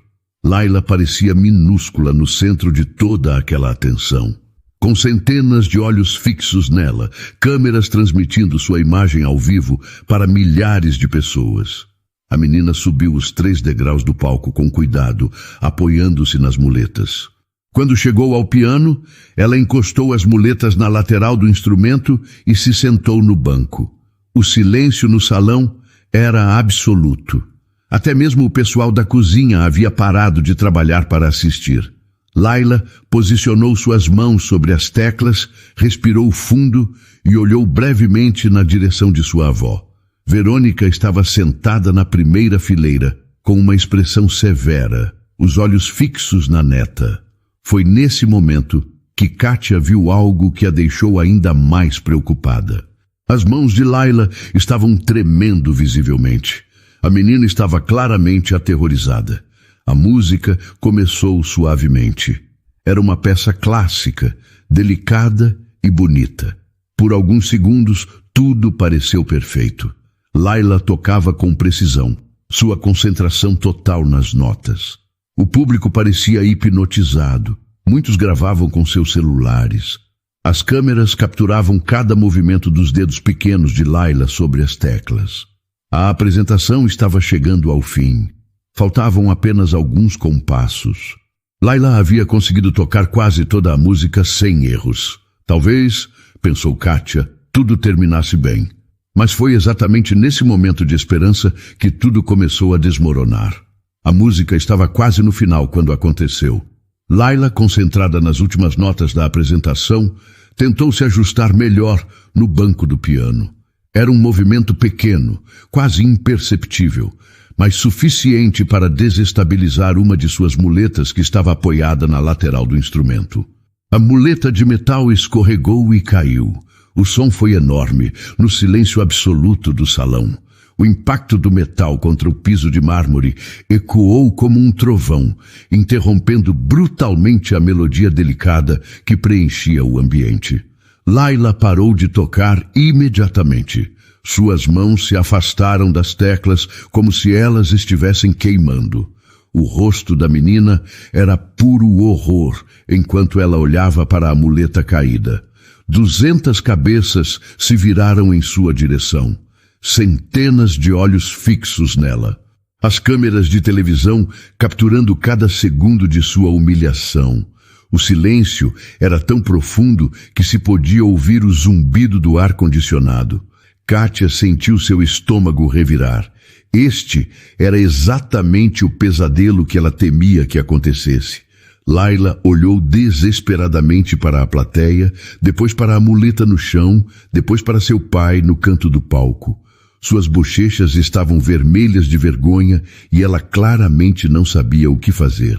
Speaker 1: Laila parecia minúscula no centro de toda aquela atenção. Com centenas de olhos fixos nela, câmeras transmitindo sua imagem ao vivo para milhares de pessoas. A menina subiu os 3 degraus do palco com cuidado, apoiando-se nas muletas. Quando chegou ao piano, ela encostou as muletas na lateral do instrumento e se sentou no banco. O silêncio no salão era absoluto. Até mesmo o pessoal da cozinha havia parado de trabalhar para assistir. Laila posicionou suas mãos sobre as teclas, respirou fundo e olhou brevemente na direção de sua avó. Verônica estava sentada na primeira fileira, com uma expressão severa, os olhos fixos na neta. Foi nesse momento que Kátia viu algo que a deixou ainda mais preocupada. As mãos de Laila estavam tremendo visivelmente. A menina estava claramente aterrorizada. A música começou suavemente. Era uma peça clássica, delicada e bonita. Por alguns segundos, tudo pareceu perfeito. Laila tocava com precisão, sua concentração total nas notas. O público parecia hipnotizado. Muitos gravavam com seus celulares. As câmeras capturavam cada movimento dos dedos pequenos de Laila sobre as teclas. A apresentação estava chegando ao fim. Faltavam apenas alguns compassos. Laila havia conseguido tocar quase toda a música sem erros. Talvez, pensou Kátia, tudo terminasse bem. Mas foi exatamente nesse momento de esperança que tudo começou a desmoronar. A música estava quase no final quando aconteceu. Laila, concentrada nas últimas notas da apresentação, tentou se ajustar melhor no banco do piano. Era um movimento pequeno, quase imperceptível, mas suficiente para desestabilizar uma de suas muletas que estava apoiada na lateral do instrumento. A muleta de metal escorregou e caiu. O som foi enorme, no silêncio absoluto do salão. O impacto do metal contra o piso de mármore ecoou como um trovão, interrompendo brutalmente a melodia delicada que preenchia o ambiente. Laila parou de tocar imediatamente. Suas mãos se afastaram das teclas como se elas estivessem queimando. O rosto da menina era puro horror enquanto ela olhava para a muleta caída. 200 cabeças se viraram em sua direção. Centenas de olhos fixos nela. As câmeras de televisão capturando cada segundo de sua humilhação. O silêncio era tão profundo que se podia ouvir o zumbido do ar-condicionado. Kátia sentiu seu estômago revirar. Este era exatamente o pesadelo que ela temia que acontecesse. Laila olhou desesperadamente para a plateia, depois para a muleta no chão, depois para seu pai no canto do palco. Suas bochechas estavam vermelhas de vergonha e ela claramente não sabia o que fazer.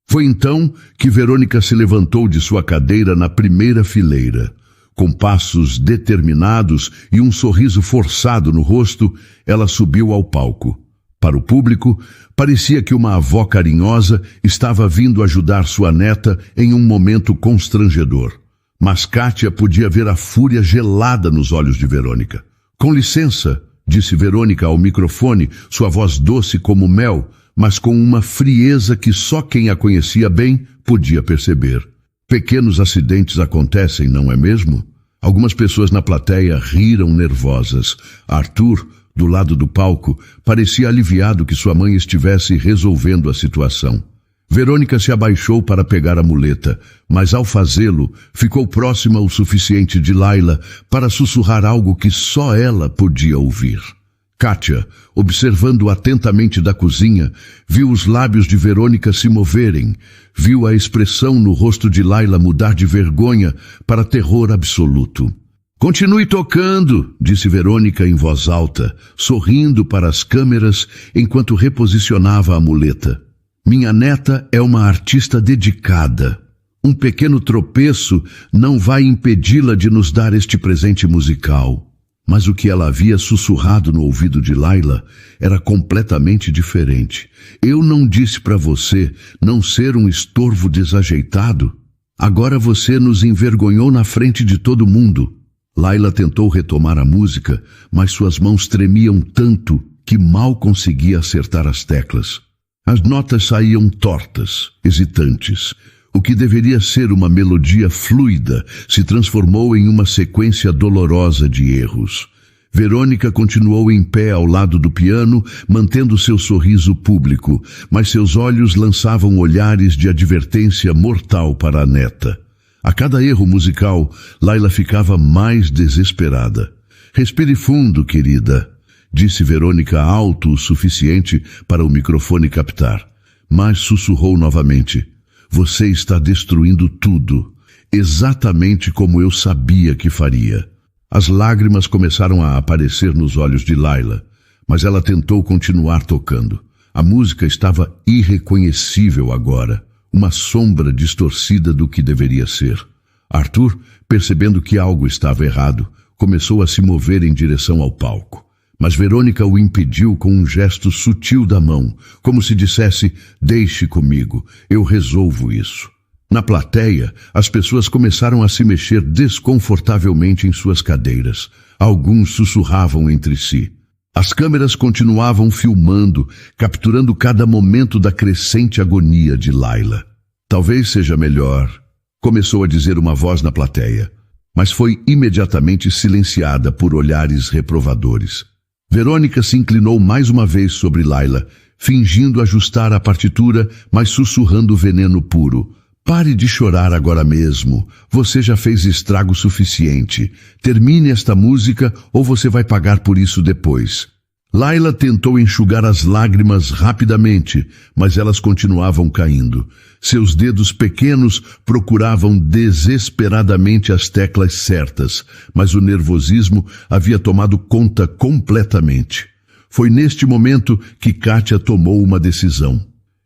Speaker 1: Foi então que Verônica se levantou de sua cadeira na primeira fileira. Com passos determinados e um sorriso forçado no rosto, ela subiu ao palco. Para o público, parecia que uma avó carinhosa estava vindo ajudar sua neta em um momento constrangedor. Mas Kátia podia ver a fúria gelada nos olhos de Verônica. "Com licença", disse Verônica ao microfone, sua voz doce como mel, mas com uma frieza que só quem a conhecia bem podia perceber. Pequenos acidentes acontecem, não é mesmo? Algumas pessoas na plateia riram nervosas. Arthur, do lado do palco, parecia aliviado que sua mãe estivesse resolvendo a situação. Verônica se abaixou para pegar a muleta, mas ao fazê-lo, ficou próxima o suficiente de Laila para sussurrar algo que só ela podia ouvir. Kátia, observando atentamente da cozinha, viu os lábios de Verônica se moverem, viu a expressão no rosto de Laila mudar de vergonha para terror absoluto. "Continue tocando", disse Verônica em voz alta, sorrindo para as câmeras enquanto reposicionava a muleta. "Minha neta é uma artista dedicada. Um pequeno tropeço não vai impedi-la de nos dar este presente musical." Mas o que ela havia sussurrado no ouvido de Laila era completamente diferente. "Eu não disse para você não ser um estorvo desajeitado? Agora você nos envergonhou na frente de todo mundo." Laila tentou retomar a música, mas suas mãos tremiam tanto que mal conseguia acertar as teclas. As notas saíam tortas, hesitantes. O que deveria ser uma melodia fluida se transformou em uma sequência dolorosa de erros. Verônica continuou em pé ao lado do piano, mantendo seu sorriso público, mas seus olhos lançavam olhares de advertência mortal para a neta. A cada erro musical, Laila ficava mais desesperada. "Respire fundo, querida", disse Verônica alto o suficiente para o microfone captar, mas sussurrou novamente. "Você está destruindo tudo, exatamente como eu sabia que faria." As lágrimas começaram a aparecer nos olhos de Laila, mas ela tentou continuar tocando. A música estava irreconhecível agora, uma sombra distorcida do que deveria ser. Arthur, percebendo que algo estava errado, começou a se mover em direção ao palco. Mas Verônica o impediu com um gesto sutil da mão, como se dissesse: "Deixe comigo, eu resolvo isso." Na plateia, as pessoas começaram a se mexer desconfortavelmente em suas cadeiras. Alguns sussurravam entre si. As câmeras continuavam filmando, capturando cada momento da crescente agonia de Laila. "Talvez seja melhor", começou a dizer uma voz na plateia, mas foi imediatamente silenciada por olhares reprovadores. Verônica se inclinou mais uma vez sobre Laila, fingindo ajustar a partitura, mas sussurrando veneno puro. "Pare de chorar agora mesmo. Você já fez estrago suficiente. Termine esta música ou você vai pagar por isso depois." Laila tentou enxugar as lágrimas rapidamente, mas elas continuavam caindo. Seus dedos pequenos procuravam desesperadamente as teclas certas, mas o nervosismo havia tomado conta completamente. Foi neste momento que Kátia tomou uma decisão.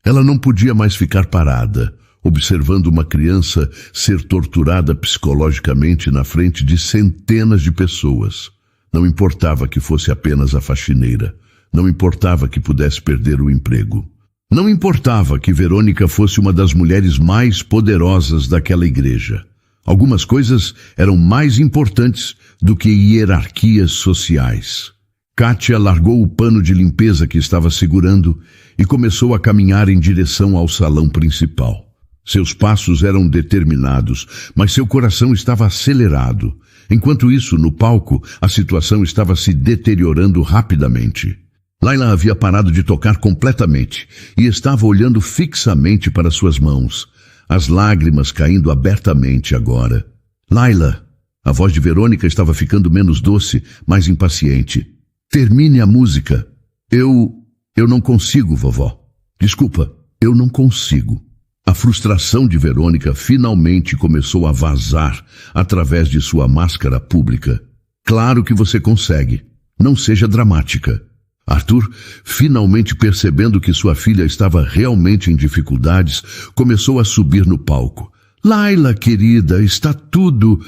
Speaker 1: Ela não podia mais ficar parada, observando uma criança ser torturada psicologicamente na frente de centenas de pessoas. Não importava que fosse apenas a faxineira. Não importava que pudesse perder o emprego. Não importava que Verônica fosse uma das mulheres mais poderosas daquela igreja. Algumas coisas eram mais importantes do que hierarquias sociais. Kátia largou o pano de limpeza que estava segurando e começou a caminhar em direção ao salão principal. Seus passos eram determinados, mas seu coração estava acelerado. Enquanto isso, no palco, a situação estava se deteriorando rapidamente. Laila havia parado de tocar completamente e estava olhando fixamente para suas mãos, as lágrimas caindo abertamente agora. "Laila!" A voz de Verônica estava ficando menos doce, mais impaciente. "Termine a música." Eu não consigo, vovó. Desculpa, eu não consigo." A frustração de Verônica finalmente começou a vazar através de sua máscara pública. Claro que você consegue. Não seja dramática. Arthur, finalmente percebendo que sua filha estava realmente em dificuldades, começou a subir no palco. Laila, querida, está tudo...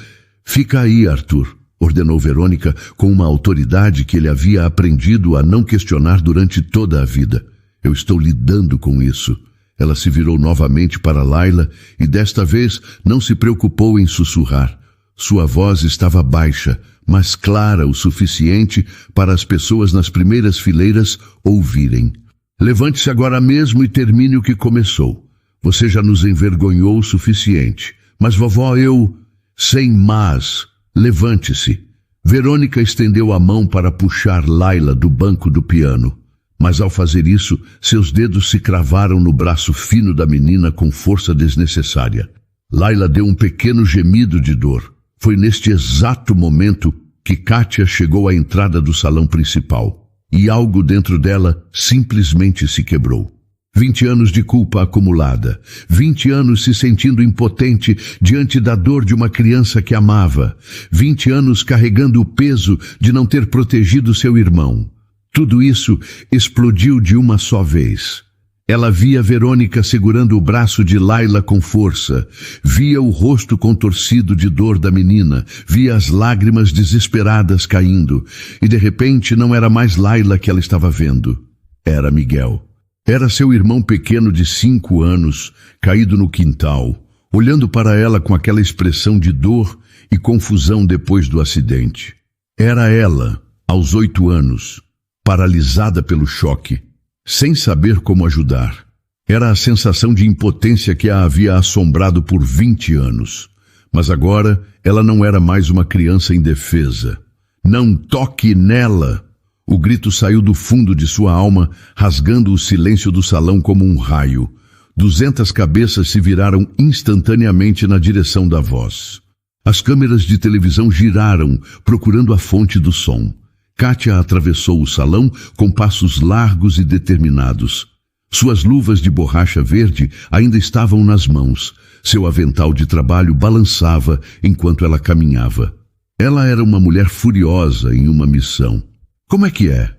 Speaker 1: Fica aí, Arthur, ordenou Verônica com uma autoridade que ele havia aprendido a não questionar durante toda a vida. Eu estou lidando com isso. Ela se virou novamente para Laila e desta vez não se preocupou em sussurrar. Sua voz estava baixa, mas clara o suficiente para as pessoas nas primeiras fileiras ouvirem. Levante-se agora mesmo e termine o que começou. Você já nos envergonhou o suficiente. Mas, vovó, eu... Sem mas, levante-se. Verônica estendeu a mão para puxar Laila do banco do piano. Mas ao fazer isso, seus dedos se cravaram no braço fino da menina com força desnecessária. Laila deu um pequeno gemido de dor. Foi neste exato momento que Kátia chegou à entrada do salão principal. E algo dentro dela simplesmente se quebrou. 20 anos de culpa acumulada, 20 anos se sentindo impotente diante da dor de uma criança que amava, 20 anos carregando o peso de não ter protegido seu irmão. Tudo isso explodiu de uma só vez. Ela via Verônica segurando o braço de Laila com força, via o rosto contorcido de dor da menina, via as lágrimas desesperadas caindo, e de repente não era mais Laila que ela estava vendo, era Miguel. Era seu irmão pequeno de 5 anos, caído no quintal, olhando para ela com aquela expressão de dor e confusão depois do acidente. Era ela, aos 8 anos, paralisada pelo choque, sem saber como ajudar. Era a sensação de impotência que a havia assombrado por 20 anos. Mas agora ela não era mais uma criança indefesa. Não toque nela! O grito saiu do fundo de sua alma, rasgando o silêncio do salão como um raio. 200 cabeças se viraram instantaneamente na direção da voz. As câmeras de televisão giraram, procurando a fonte do som. Kátia atravessou o salão com passos largos e determinados. Suas luvas de borracha verde ainda estavam nas mãos. Seu avental de trabalho balançava enquanto ela caminhava. Ela era uma mulher furiosa em uma missão. Como é que é?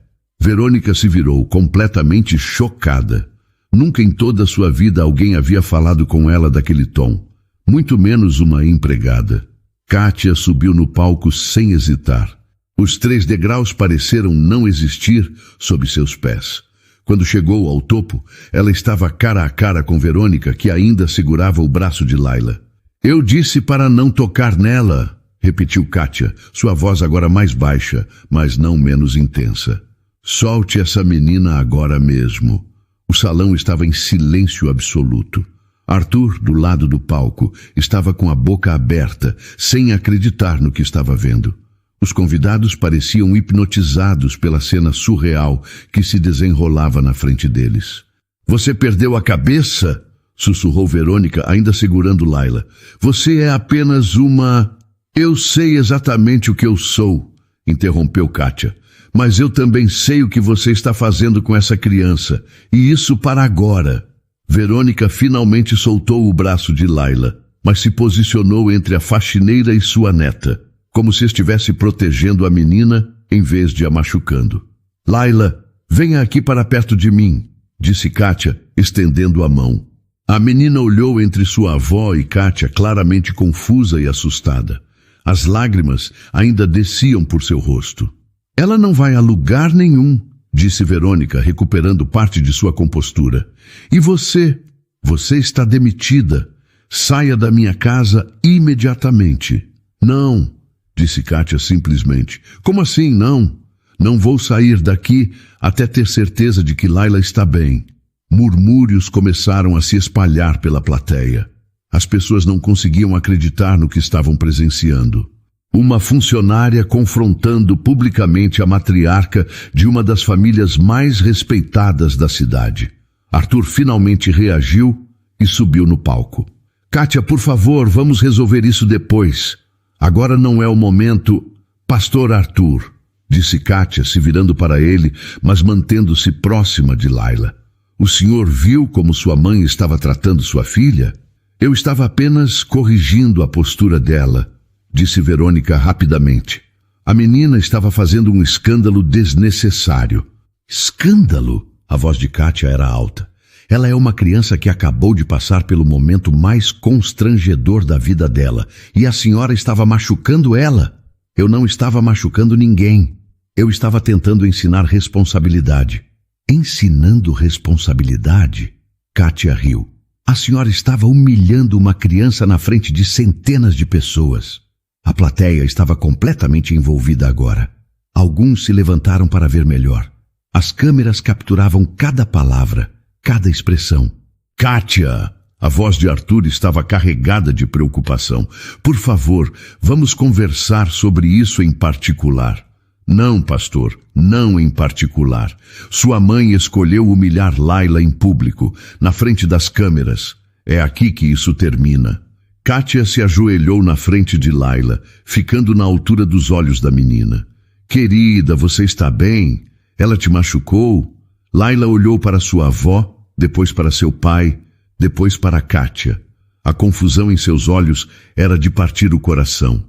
Speaker 1: Verônica se virou, completamente chocada. Nunca em toda a sua vida alguém havia falado com ela daquele tom, muito menos uma empregada. Kátia subiu no palco sem hesitar. Os 3 degraus pareceram não existir sob seus pés. Quando chegou ao topo, ela estava cara a cara com Verônica, que ainda segurava o braço de Laila. Eu disse para não tocar nela, repetiu Kátia, sua voz agora mais baixa, mas não menos intensa. Solte essa menina agora mesmo. O salão estava em silêncio absoluto. Arthur, do lado do palco, estava com a boca aberta, sem acreditar no que estava vendo. Os convidados pareciam hipnotizados pela cena surreal que se desenrolava na frente deles. Você perdeu a cabeça? Sussurrou Verônica, ainda segurando Laila. Você é apenas uma... Eu sei exatamente o que eu sou, interrompeu Kátia. Mas eu também sei o que você está fazendo com essa criança, e isso para agora. Verônica finalmente soltou o braço de Laila, mas se posicionou entre a faxineira e sua neta, como se estivesse protegendo a menina em vez de a machucando. Laila, venha aqui para perto de mim, disse Kátia, estendendo a mão. A menina olhou entre sua avó e Kátia, claramente confusa e assustada. As lágrimas ainda desciam por seu rosto. Ela não vai a lugar nenhum, disse Verônica, recuperando parte de sua compostura. E você? Você está demitida. Saia da minha casa imediatamente. Não, disse Kátia simplesmente. Como assim não? Não vou sair daqui até ter certeza de que Laila está bem. Murmúrios começaram a se espalhar pela plateia. As pessoas não conseguiam acreditar no que estavam presenciando. Uma funcionária confrontando publicamente a matriarca de uma das famílias mais respeitadas da cidade. Arthur finalmente reagiu e subiu no palco. Kátia, por favor, vamos resolver isso depois. Agora não é o momento. Pastor Arthur, disse Kátia, se virando para ele, mas mantendo-se próxima de Laila. O senhor viu como sua mãe estava tratando sua filha? Eu estava apenas corrigindo a postura dela, disse Verônica rapidamente. A menina estava fazendo um escândalo desnecessário. Escândalo? A voz de Kátia era alta. Ela é uma criança que acabou de passar pelo momento mais constrangedor da vida dela, e a senhora estava machucando ela. Eu não estava machucando ninguém. Eu estava tentando ensinar responsabilidade. Ensinando responsabilidade? Kátia riu. A senhora estava humilhando uma criança na frente de centenas de pessoas. A plateia estava completamente envolvida agora. Alguns se levantaram para ver melhor. As câmeras capturavam cada palavra, cada expressão. Kátia! A voz de Arthur estava carregada de preocupação. Por favor, vamos conversar sobre isso em particular. Não, pastor, não em particular. Sua mãe escolheu humilhar Laila em público, na frente das câmeras. É aqui que isso termina. Kátia se ajoelhou na frente de Laila, ficando na altura dos olhos da menina. Querida, você está bem? Ela te machucou? Laila olhou para sua avó, depois para seu pai, depois para Kátia. A confusão em seus olhos era de partir o coração.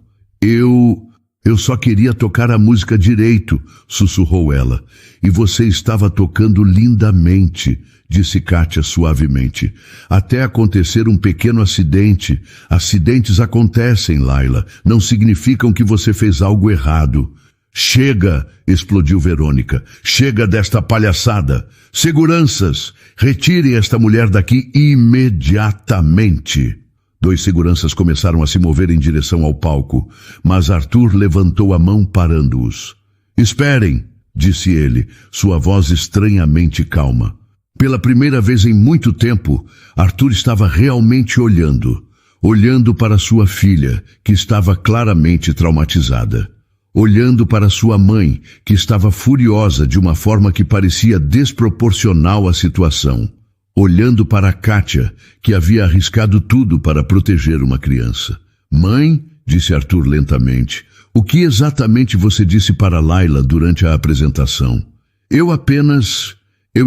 Speaker 1: Eu só queria tocar a música direito, sussurrou ela. E você estava tocando lindamente, disse Kátia suavemente. Até acontecer um pequeno acidente. Acidentes acontecem, Laila. Não significam que você fez algo errado. Chega, explodiu Verônica. Chega desta palhaçada. Seguranças, retirem esta mulher daqui imediatamente. 2 seguranças começaram a se mover em direção ao palco, mas Arthur levantou a mão parando-os. Esperem, disse ele, sua voz estranhamente calma. Pela primeira vez em muito tempo, Arthur estava realmente olhando para sua filha, que estava claramente traumatizada. Olhando para sua mãe, que estava furiosa de uma forma que parecia desproporcional à situação. Olhando para Kátia, que havia arriscado tudo para proteger uma criança. Mãe, disse Arthur lentamente, o que exatamente você disse para Laila durante a apresentação? Eu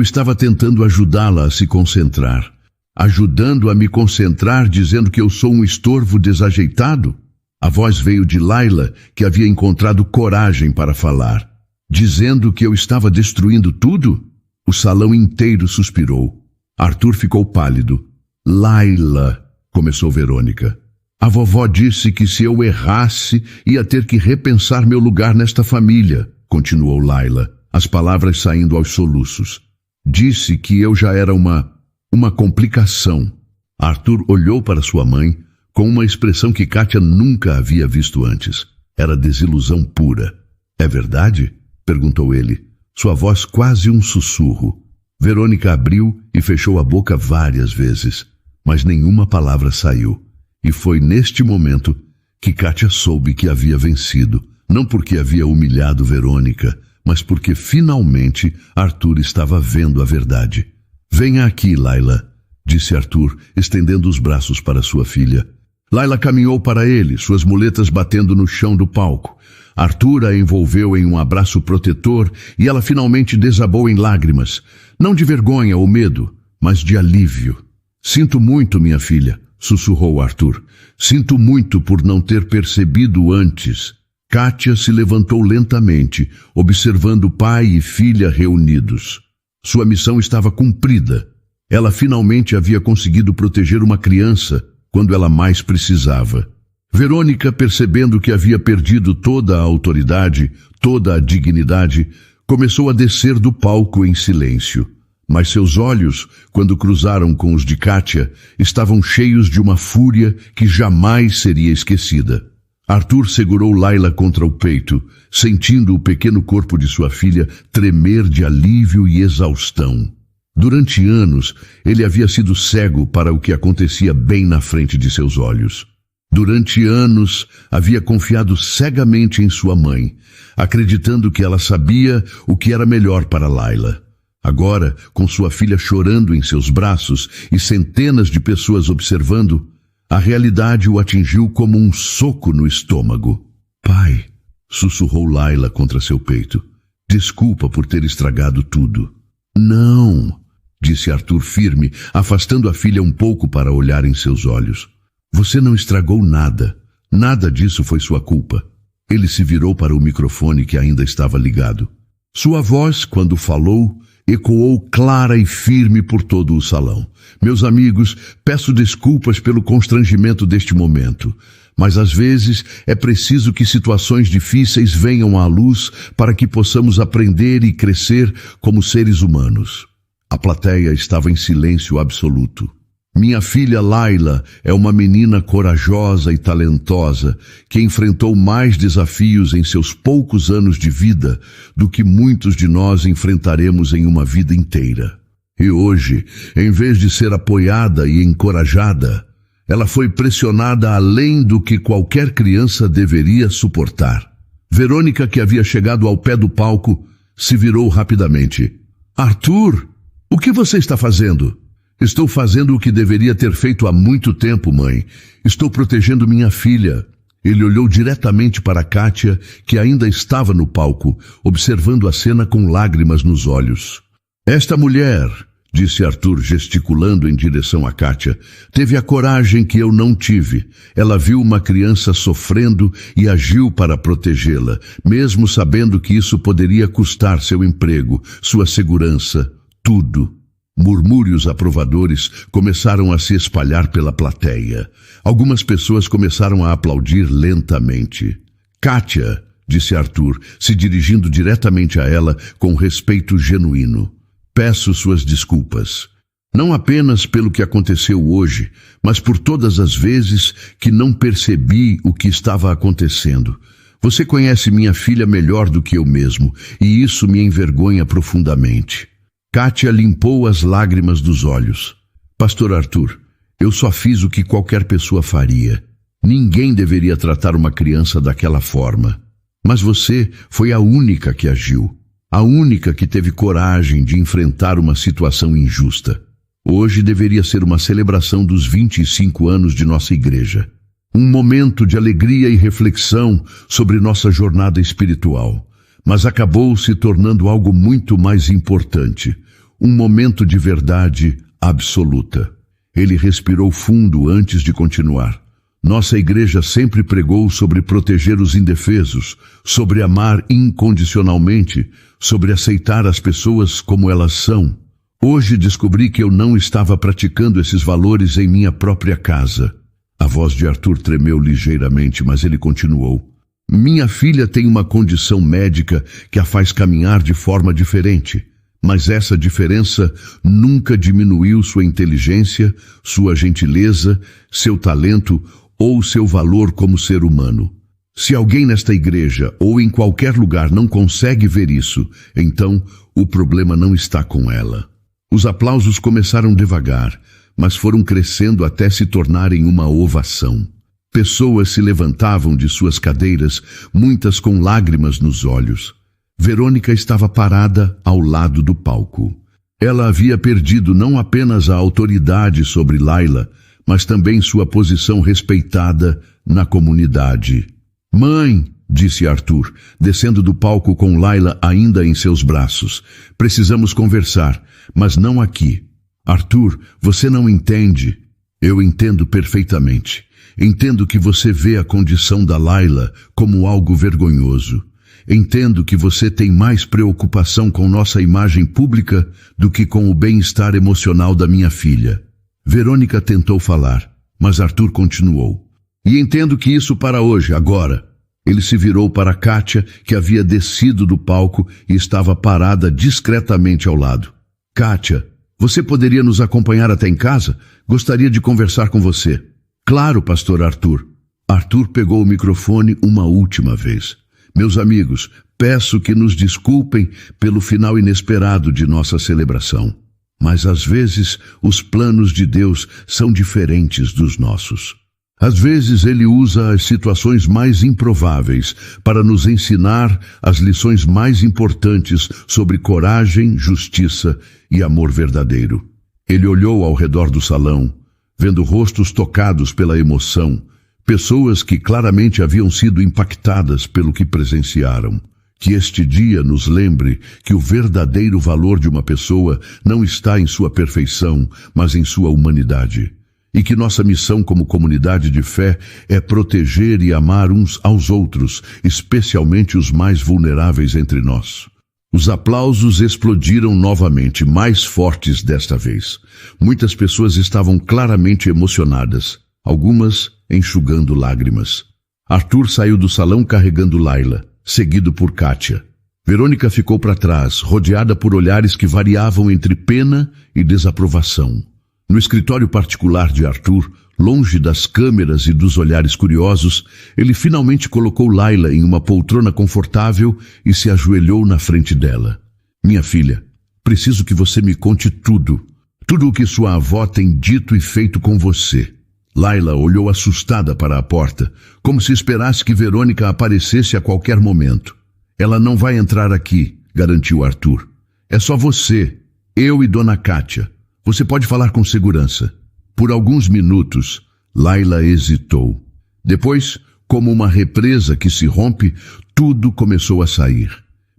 Speaker 1: estava tentando ajudá-la a se concentrar. Ajudando a me concentrar, dizendo que eu sou um estorvo desajeitado? A voz veio de Laila, que havia encontrado coragem para falar. Dizendo que eu estava destruindo tudo? O salão inteiro suspirou. Arthur ficou pálido. Laila, começou Verônica. A vovó disse que se eu errasse, ia ter que repensar meu lugar nesta família, continuou Laila, as palavras saindo aos soluços. Disse que eu já era uma complicação. Arthur olhou para sua mãe com uma expressão que Kátia nunca havia visto antes. Era desilusão pura. É verdade? Perguntou ele. Sua voz quase um sussurro. Verônica abriu e fechou a boca várias vezes, mas nenhuma palavra saiu. E foi neste momento que Kátia soube que havia vencido, não porque havia humilhado Verônica, mas porque finalmente Arthur estava vendo a verdade. Venha aqui, Laila, disse Arthur, estendendo os braços para sua filha. Laila caminhou para ele, suas muletas batendo no chão do palco. Arthur a envolveu em um abraço protetor e ela finalmente desabou em lágrimas. Não de vergonha ou medo, mas de alívio. Sinto muito, minha filha, sussurrou Arthur. Sinto muito por não ter percebido antes. Kátia se levantou lentamente, observando pai e filha reunidos. Sua missão estava cumprida. Ela finalmente havia conseguido proteger uma criança quando ela mais precisava. Verônica, percebendo que havia perdido toda a autoridade, toda a dignidade, começou a descer do palco em silêncio. Mas seus olhos, quando cruzaram com os de Kátia, estavam cheios de uma fúria que jamais seria esquecida. Arthur segurou Laila contra o peito, sentindo o pequeno corpo de sua filha tremer de alívio e exaustão. Durante anos, ele havia sido cego para o que acontecia bem na frente de seus olhos. Durante anos, havia confiado cegamente em sua mãe, acreditando que ela sabia o que era melhor para Laila. Agora, com sua filha chorando em seus braços e centenas de pessoas observando, a realidade o atingiu como um soco no estômago. Pai, sussurrou Laila contra seu peito, desculpa por ter estragado tudo. Não, disse Arthur firme, afastando a filha um pouco para olhar em seus olhos. Você não estragou nada. Nada disso foi sua culpa. Ele se virou para o microfone que ainda estava ligado. Sua voz, quando falou, ecoou clara e firme por todo o salão. Meus amigos, peço desculpas pelo constrangimento deste momento, mas às vezes é preciso que situações difíceis venham à luz para que possamos aprender e crescer como seres humanos. A plateia estava em silêncio absoluto. Minha filha Laila é uma menina corajosa e talentosa que enfrentou mais desafios em seus poucos anos de vida do que muitos de nós enfrentaremos em uma vida inteira. E hoje, em vez de ser apoiada e encorajada, ela foi pressionada além do que qualquer criança deveria suportar. Verônica, que havia chegado ao pé do palco, se virou rapidamente. Arthur, o que você está fazendo? Estou fazendo o que deveria ter feito há muito tempo, mãe. Estou protegendo minha filha. Ele olhou diretamente para Kátia, que ainda estava no palco, observando a cena com lágrimas nos olhos. Esta mulher, disse Arthur gesticulando em direção a Kátia, teve a coragem que eu não tive. Ela viu uma criança sofrendo e agiu para protegê-la, mesmo sabendo que isso poderia custar seu emprego, sua segurança, tudo. Murmúrios aprovadores começaram a se espalhar pela plateia. Algumas pessoas começaram a aplaudir lentamente. Kátia, disse Arthur, se dirigindo diretamente a ela com respeito genuíno. Peço suas desculpas. Não apenas pelo que aconteceu hoje, mas por todas as vezes que não percebi o que estava acontecendo. Você conhece minha filha melhor do que eu mesmo, e isso me envergonha profundamente. Kátia limpou as lágrimas dos olhos. Pastor Arthur, eu só fiz o que qualquer pessoa faria. Ninguém deveria tratar uma criança daquela forma. Mas você foi a única que agiu. A única que teve coragem de enfrentar uma situação injusta. Hoje deveria ser uma celebração dos 25 anos de nossa igreja. Um momento de alegria e reflexão sobre nossa jornada espiritual. Mas acabou se tornando algo muito mais importante. Um momento de verdade absoluta. Ele respirou fundo antes de continuar. Nossa igreja sempre pregou sobre proteger os indefesos, sobre amar incondicionalmente, sobre aceitar as pessoas como elas são. Hoje descobri que eu não estava praticando esses valores em minha própria casa. A voz de Arthur tremeu ligeiramente, mas ele continuou. Minha filha tem uma condição médica que a faz caminhar de forma diferente. Mas essa diferença nunca diminuiu sua inteligência, sua gentileza, seu talento ou seu valor como ser humano. Se alguém nesta igreja ou em qualquer lugar não consegue ver isso, então o problema não está com ela. Os aplausos começaram devagar, mas foram crescendo até se tornarem uma ovação. Pessoas se levantavam de suas cadeiras, muitas com lágrimas nos olhos. Verônica estava parada ao lado do palco. Ela havia perdido não apenas a autoridade sobre Laila, mas também sua posição respeitada na comunidade. Mãe, disse Arthur, descendo do palco com Laila ainda em seus braços. Precisamos conversar, mas não aqui. Arthur, você não entende. Eu entendo perfeitamente. Entendo que você vê a condição da Laila como algo vergonhoso. Entendo que você tem mais preocupação com nossa imagem pública do que com o bem-estar emocional da minha filha. Verônica tentou falar, mas Arthur continuou. E entendo que isso para hoje, agora. Ele se virou para Kátia, que havia descido do palco e estava parada discretamente ao lado. Kátia, você poderia nos acompanhar até em casa? Gostaria de conversar com você. Claro, pastor Arthur. Arthur pegou o microfone uma última vez. Meus amigos, peço que nos desculpem pelo final inesperado de nossa celebração. Mas às vezes os planos de Deus são diferentes dos nossos. Às vezes Ele usa as situações mais improváveis para nos ensinar as lições mais importantes sobre coragem, justiça e amor verdadeiro. Ele olhou ao redor do salão, vendo rostos tocados pela emoção, pessoas que claramente haviam sido impactadas pelo que presenciaram. Que este dia nos lembre que o verdadeiro valor de uma pessoa não está em sua perfeição, mas em sua humanidade. E que nossa missão como comunidade de fé é proteger e amar uns aos outros, especialmente os mais vulneráveis entre nós. Os aplausos explodiram novamente, mais fortes desta vez. Muitas pessoas estavam claramente emocionadas, algumas enxugando lágrimas. Arthur saiu do salão carregando Laila, seguido por Kátia. Verônica ficou para trás, rodeada por olhares que variavam entre pena e desaprovação. No escritório particular de Arthur, longe das câmeras e dos olhares curiosos, ele finalmente colocou Laila em uma poltrona confortável e se ajoelhou na frente dela. Minha filha, preciso que você me conte tudo. Tudo o que sua avó tem dito e feito com você. Laila olhou assustada para a porta, como se esperasse que Verônica aparecesse a qualquer momento. Ela não vai entrar aqui, garantiu Arthur. É só você, eu e Dona Kátia. Você pode falar com segurança. Por alguns minutos, Laila hesitou. Depois, como uma represa que se rompe, tudo começou a sair.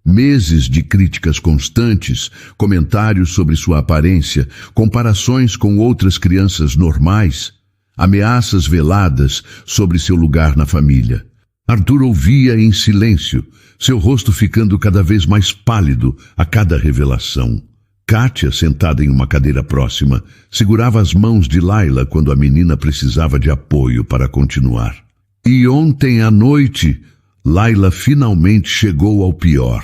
Speaker 1: Meses de críticas constantes, comentários sobre sua aparência, comparações com outras crianças normais, ameaças veladas sobre seu lugar na família. Arthur ouvia em silêncio, seu rosto ficando cada vez mais pálido a cada revelação. Kátia, sentada em uma cadeira próxima, segurava as mãos de Laila quando a menina precisava de apoio para continuar. E ontem à noite, Laila finalmente chegou ao pior.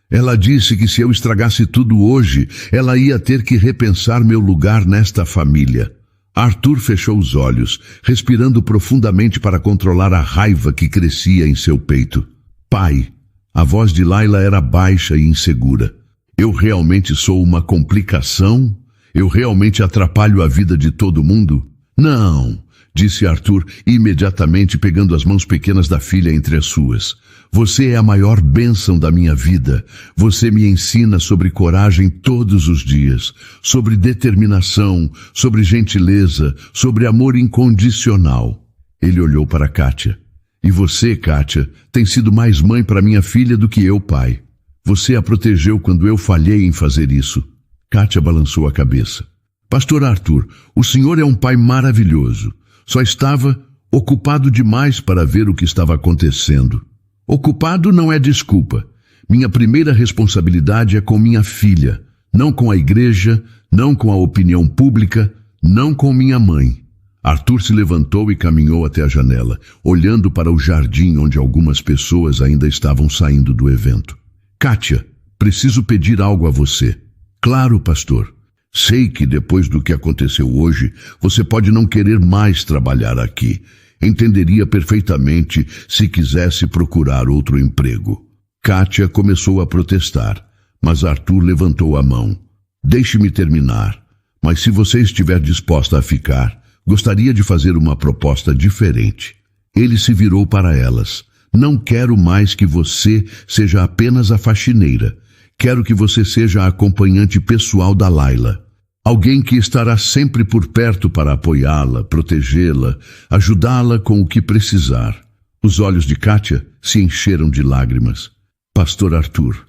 Speaker 1: Ela disse que se eu estragasse tudo hoje, ela ia ter que repensar meu lugar nesta família. Arthur fechou os olhos, respirando profundamente para controlar a raiva que crescia em seu peito. Pai, a voz de Laila era baixa e insegura. Eu realmente sou uma complicação? Eu realmente atrapalho a vida de todo mundo? Não, disse Arthur, imediatamente pegando as mãos pequenas da filha entre as suas. Você é a maior bênção da minha vida. Você me ensina sobre coragem todos os dias, sobre determinação, sobre gentileza, sobre amor incondicional. Ele olhou para Kátia. E você, Kátia, tem sido mais mãe para minha filha do que eu, pai. Você a protegeu quando eu falhei em fazer isso. Kátia balançou a cabeça. Pastor Arthur, o senhor é um pai maravilhoso. Só estava ocupado demais para ver o que estava acontecendo. Ocupado não é desculpa. Minha primeira responsabilidade é com minha filha, não com a igreja, não com a opinião pública, não com minha mãe. Arthur se levantou e caminhou até a janela, olhando para o jardim onde algumas pessoas ainda estavam saindo do evento. Kátia, preciso pedir algo a você. Claro, pastor. Sei que depois do que aconteceu hoje, você pode não querer mais trabalhar aqui. Entenderia perfeitamente se quisesse procurar outro emprego. Kátia começou a protestar, mas Arthur levantou a mão. Deixe-me terminar, mas se você estiver disposta a ficar, gostaria de fazer uma proposta diferente. Ele se virou para elas. Não quero mais que você seja apenas a faxineira. Quero que você seja a acompanhante pessoal da Laila. Alguém que estará sempre por perto para apoiá-la, protegê-la, ajudá-la com o que precisar. Os olhos de Kátia se encheram de lágrimas. Pastor Arthur,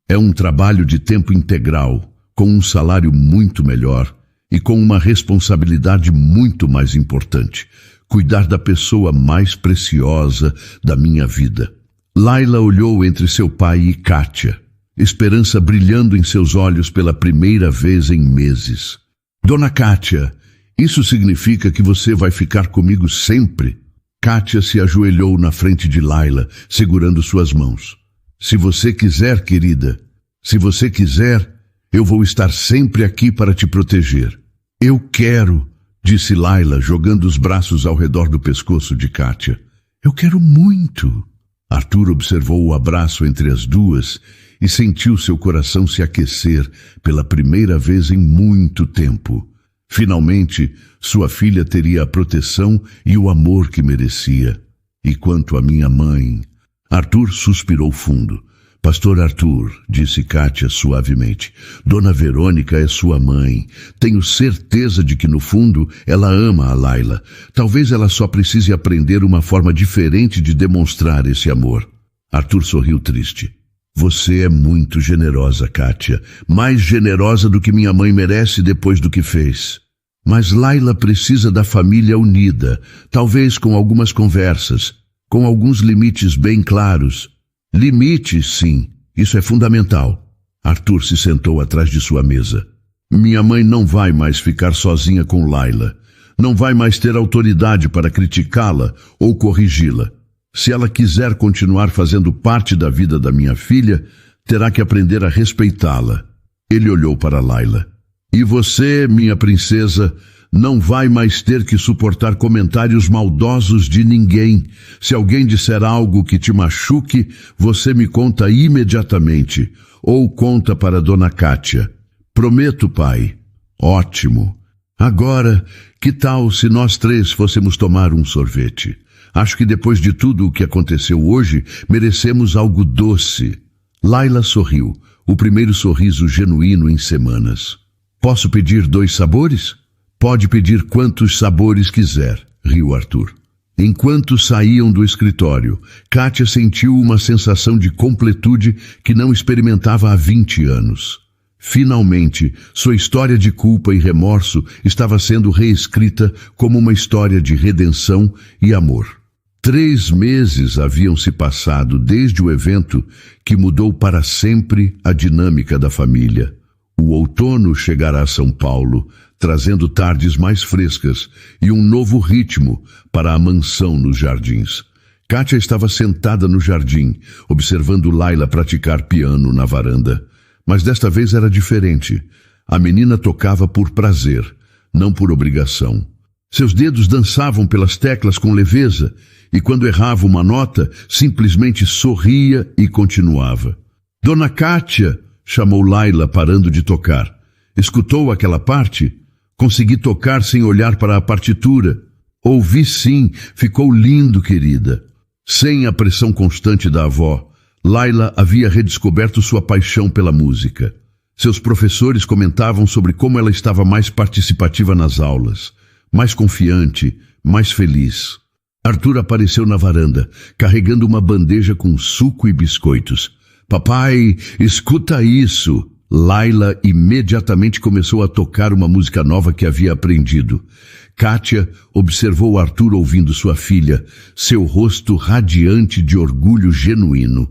Speaker 1: é um trabalho de tempo integral, com um salário muito melhor e com uma responsabilidade muito mais importante. Cuidar da pessoa mais preciosa da minha vida. Laila olhou entre seu pai e Kátia, esperança brilhando em seus olhos pela primeira vez em meses. Dona Kátia, isso significa que você vai ficar comigo sempre? Kátia se ajoelhou na frente de Laila, segurando suas mãos. Se você quiser, querida, se você quiser, eu vou estar sempre aqui para te proteger. Eu quero, disse Laila, jogando os braços ao redor do pescoço de Kátia. Eu quero muito. Arthur observou o abraço entre as duas e sentiu seu coração se aquecer pela primeira vez em muito tempo. Finalmente, sua filha teria a proteção e o amor que merecia. E quanto à minha mãe... Arthur suspirou fundo. Pastor Arthur, disse Kátia suavemente, Dona Verônica é sua mãe. Tenho certeza de que, no fundo, ela ama a Laila. Talvez ela só precise aprender uma forma diferente de demonstrar esse amor. Arthur sorriu triste. Você é muito generosa, Kátia. Mais generosa do que minha mãe merece depois do que fez. Mas Laila precisa da família unida, talvez com algumas conversas, com alguns limites bem claros. Limites, sim, isso é fundamental. Arthur se sentou atrás de sua mesa. Minha mãe não vai mais ficar sozinha com Laila. Não vai mais ter autoridade para criticá-la ou corrigi-la. Se ela quiser continuar fazendo parte da vida da minha filha, terá que aprender a respeitá-la. Ele olhou para Laila. E você, minha princesa, não vai mais ter que suportar comentários maldosos de ninguém. Se alguém disser algo que te machuque, você me conta imediatamente, ou conta para Dona Kátia. Prometo, pai. Ótimo. Agora, que tal se nós três fôssemos tomar um sorvete? Acho que depois de tudo o que aconteceu hoje, merecemos algo doce. Laila sorriu, o primeiro sorriso genuíno em semanas. Posso pedir 2 sabores? Pode pedir quantos sabores quiser, riu Arthur. Enquanto saíam do escritório, Kátia sentiu uma sensação de completude que não experimentava há 20 anos. Finalmente, sua história de culpa e remorso estava sendo reescrita como uma história de redenção e amor. 3 meses haviam se passado desde o evento que mudou para sempre a dinâmica da família. O outono chegará a São Paulo, trazendo tardes mais frescas e um novo ritmo para a mansão nos jardins. Kátia estava sentada no jardim, observando Laila praticar piano na varanda. Mas desta vez era diferente. A menina tocava por prazer, não por obrigação. Seus dedos dançavam pelas teclas com leveza, e quando errava uma nota, simplesmente sorria e continuava. Dona Kátia, chamou Laila, parando de tocar. Escutou aquela parte? Consegui tocar sem olhar para a partitura. Ouvi sim, ficou lindo, querida. Sem a pressão constante da avó, Laila havia redescoberto sua paixão pela música. Seus professores comentavam sobre como ela estava mais participativa nas aulas, mais confiante, mais feliz. Arthur apareceu na varanda, carregando uma bandeja com suco e biscoitos. Papai, escuta isso! Laila imediatamente começou a tocar uma música nova que havia aprendido. Kátia observou Arthur ouvindo sua filha, seu rosto radiante de orgulho genuíno.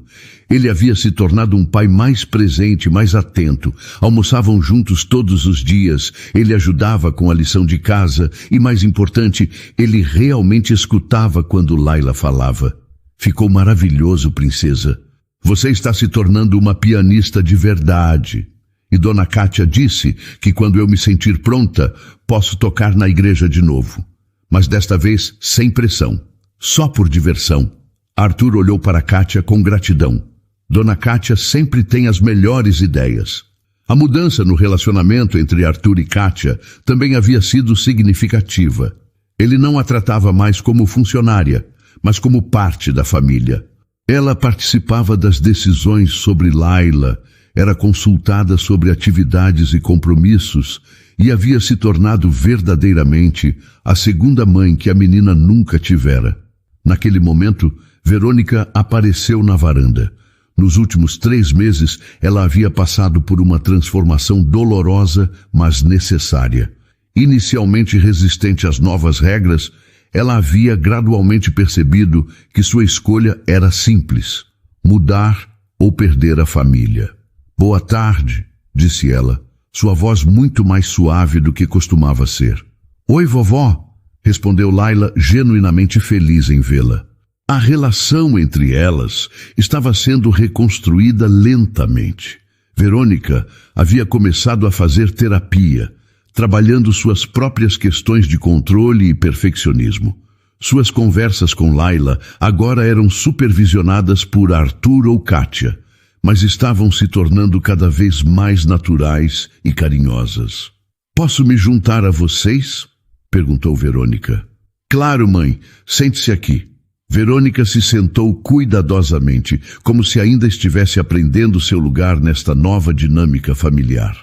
Speaker 1: Ele havia se tornado um pai mais presente, mais atento. Almoçavam juntos todos os dias, ele ajudava com a lição de casa e, mais importante, ele realmente escutava quando Laila falava. Ficou maravilhoso, princesa. Você está se tornando uma pianista de verdade. E Dona Kátia disse que quando eu me sentir pronta, posso tocar na igreja de novo. Mas desta vez sem pressão, só por diversão. Arthur olhou para Kátia com gratidão. Dona Kátia sempre tem as melhores ideias. A mudança no relacionamento entre Arthur e Kátia também havia sido significativa. Ele não a tratava mais como funcionária, mas como parte da família. Ela participava das decisões sobre Laila, era consultada sobre atividades e compromissos e havia se tornado verdadeiramente a segunda mãe que a menina nunca tivera. Naquele momento, Verônica apareceu na varanda. Nos últimos 3 meses, ela havia passado por uma transformação dolorosa, mas necessária. Inicialmente resistente às novas regras, ela havia gradualmente percebido que sua escolha era simples: mudar ou perder a família. Boa tarde, disse ela, sua voz muito mais suave do que costumava ser. Oi, vovó, respondeu Laila, genuinamente feliz em vê-la. A relação entre elas estava sendo reconstruída lentamente. Verônica havia começado a fazer terapia, trabalhando suas próprias questões de controle e perfeccionismo. Suas conversas com Laila agora eram supervisionadas por Arthur ou Kátia, mas estavam se tornando cada vez mais naturais e carinhosas. Posso me juntar a vocês? Perguntou Verônica. Claro, mãe, sente-se aqui. Verônica se sentou cuidadosamente, como se ainda estivesse aprendendo seu lugar nesta nova dinâmica familiar.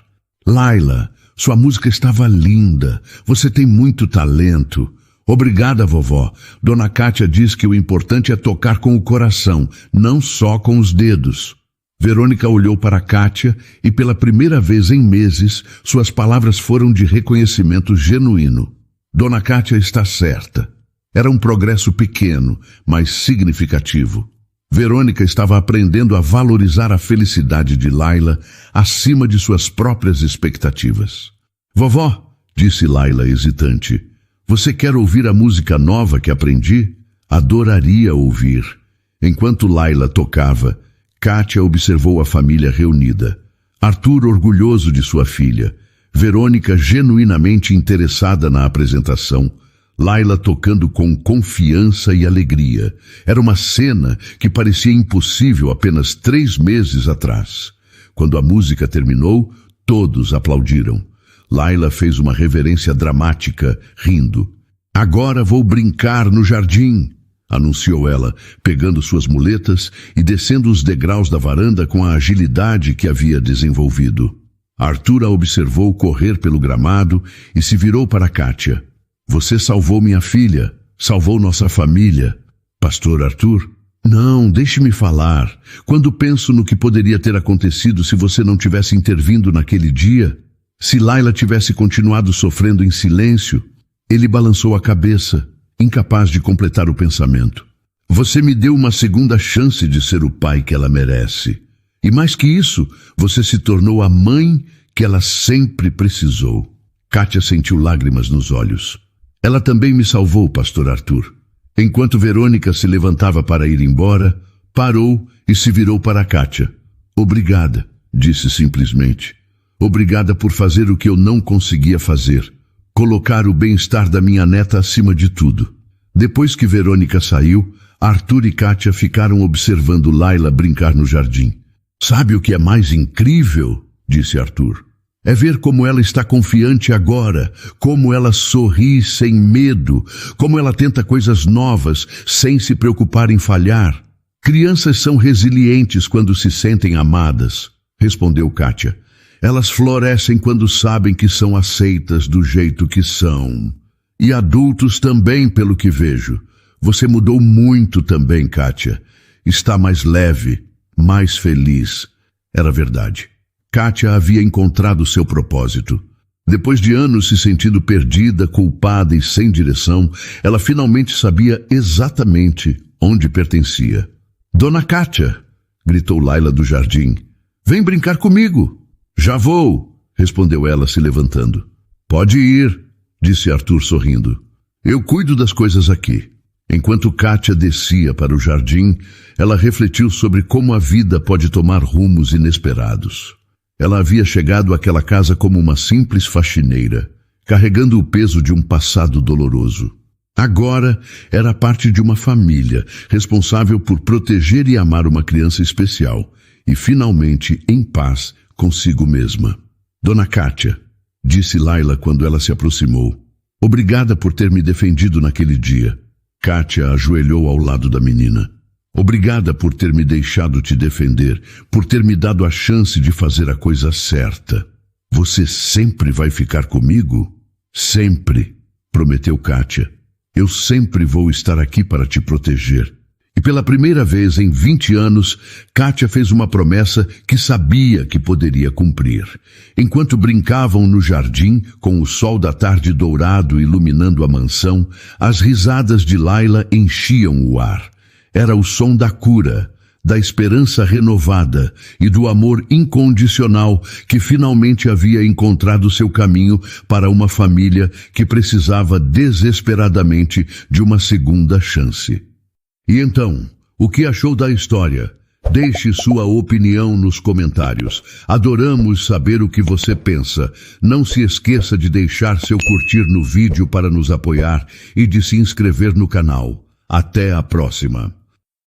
Speaker 1: Laila, sua música estava linda. Você tem muito talento. Obrigada, vovó. Dona Kátia diz que o importante é tocar com o coração, não só com os dedos. Verônica olhou para Kátia e pela primeira vez em meses, suas palavras foram de reconhecimento genuíno. Dona Kátia está certa. Era um progresso pequeno, mas significativo. Verônica estava aprendendo a valorizar a felicidade de Laila acima de suas próprias expectativas. Vovó, disse Laila hesitante, você quer ouvir a música nova que aprendi? Adoraria ouvir. Enquanto Laila tocava, Kátia observou a família reunida. Arthur orgulhoso de sua filha, Verônica genuinamente interessada na apresentação, Laila tocando com confiança e alegria. Era uma cena que parecia impossível apenas 3 meses atrás. Quando a música terminou, todos aplaudiram. Laila fez uma reverência dramática, rindo. Agora vou brincar no jardim, anunciou ela, pegando suas muletas e descendo os degraus da varanda com a agilidade que havia desenvolvido. Arthur a observou correr pelo gramado e se virou para Kátia. Você salvou minha filha, salvou nossa família. Pastor Arthur? Não, deixe-me falar. Quando penso no que poderia ter acontecido se você não tivesse intervindo naquele dia, se Laila tivesse continuado sofrendo em silêncio, ele balançou a cabeça, incapaz de completar o pensamento. Você me deu uma segunda chance de ser o pai que ela merece. E mais que isso, você se tornou a mãe que ela sempre precisou. Kátia sentiu lágrimas nos olhos. Ela também me salvou, pastor Arthur. Enquanto Verônica se levantava para ir embora, parou e se virou para Kátia. Obrigada, disse simplesmente. Obrigada por fazer o que eu não conseguia fazer. Colocar o bem-estar da minha neta acima de tudo. Depois que Verônica saiu, Arthur e Kátia ficaram observando Laila brincar no jardim. Sabe o que é mais incrível? Disse Arthur. É ver como ela está confiante agora, como ela sorri sem medo, como ela tenta coisas novas sem se preocupar em falhar. Crianças são resilientes quando se sentem amadas, respondeu Kátia. Elas florescem quando sabem que são aceitas do jeito que são. E adultos também, pelo que vejo. Você mudou muito também, Kátia. Está mais leve, mais feliz. Era verdade. Kátia havia encontrado seu propósito. Depois de anos se sentindo perdida, culpada e sem direção, ela finalmente sabia exatamente onde pertencia. Dona Kátia, gritou Laila do jardim, vem brincar comigo. Já vou, respondeu ela se levantando. Pode ir, disse Arthur sorrindo. Eu cuido das coisas aqui. Enquanto Kátia descia para o jardim, ela refletiu sobre como a vida pode tomar rumos inesperados. Ela havia chegado àquela casa como uma simples faxineira, carregando o peso de um passado doloroso. Agora era parte de uma família, responsável por proteger e amar uma criança especial, e finalmente em paz consigo mesma. Dona Kátia, disse Laila quando ela se aproximou, obrigada por ter me defendido naquele dia. Kátia ajoelhou ao lado da menina. Obrigada por ter me deixado te defender, por ter me dado a chance de fazer a coisa certa. Você sempre vai ficar comigo? Sempre, prometeu Kátia. Eu sempre vou estar aqui para te proteger. E pela primeira vez em 20 anos, Kátia fez uma promessa que sabia que poderia cumprir. Enquanto brincavam no jardim, com o sol da tarde dourado iluminando a mansão, as risadas de Laila enchiam o ar. Era o som da cura, da esperança renovada e do amor incondicional que finalmente havia encontrado seu caminho para uma família que precisava desesperadamente de uma segunda chance. E então, o que achou da história? Deixe sua opinião nos comentários. Adoramos saber o que você pensa. Não se esqueça de deixar seu curtir no vídeo para nos apoiar e de se inscrever no canal. Até a próxima!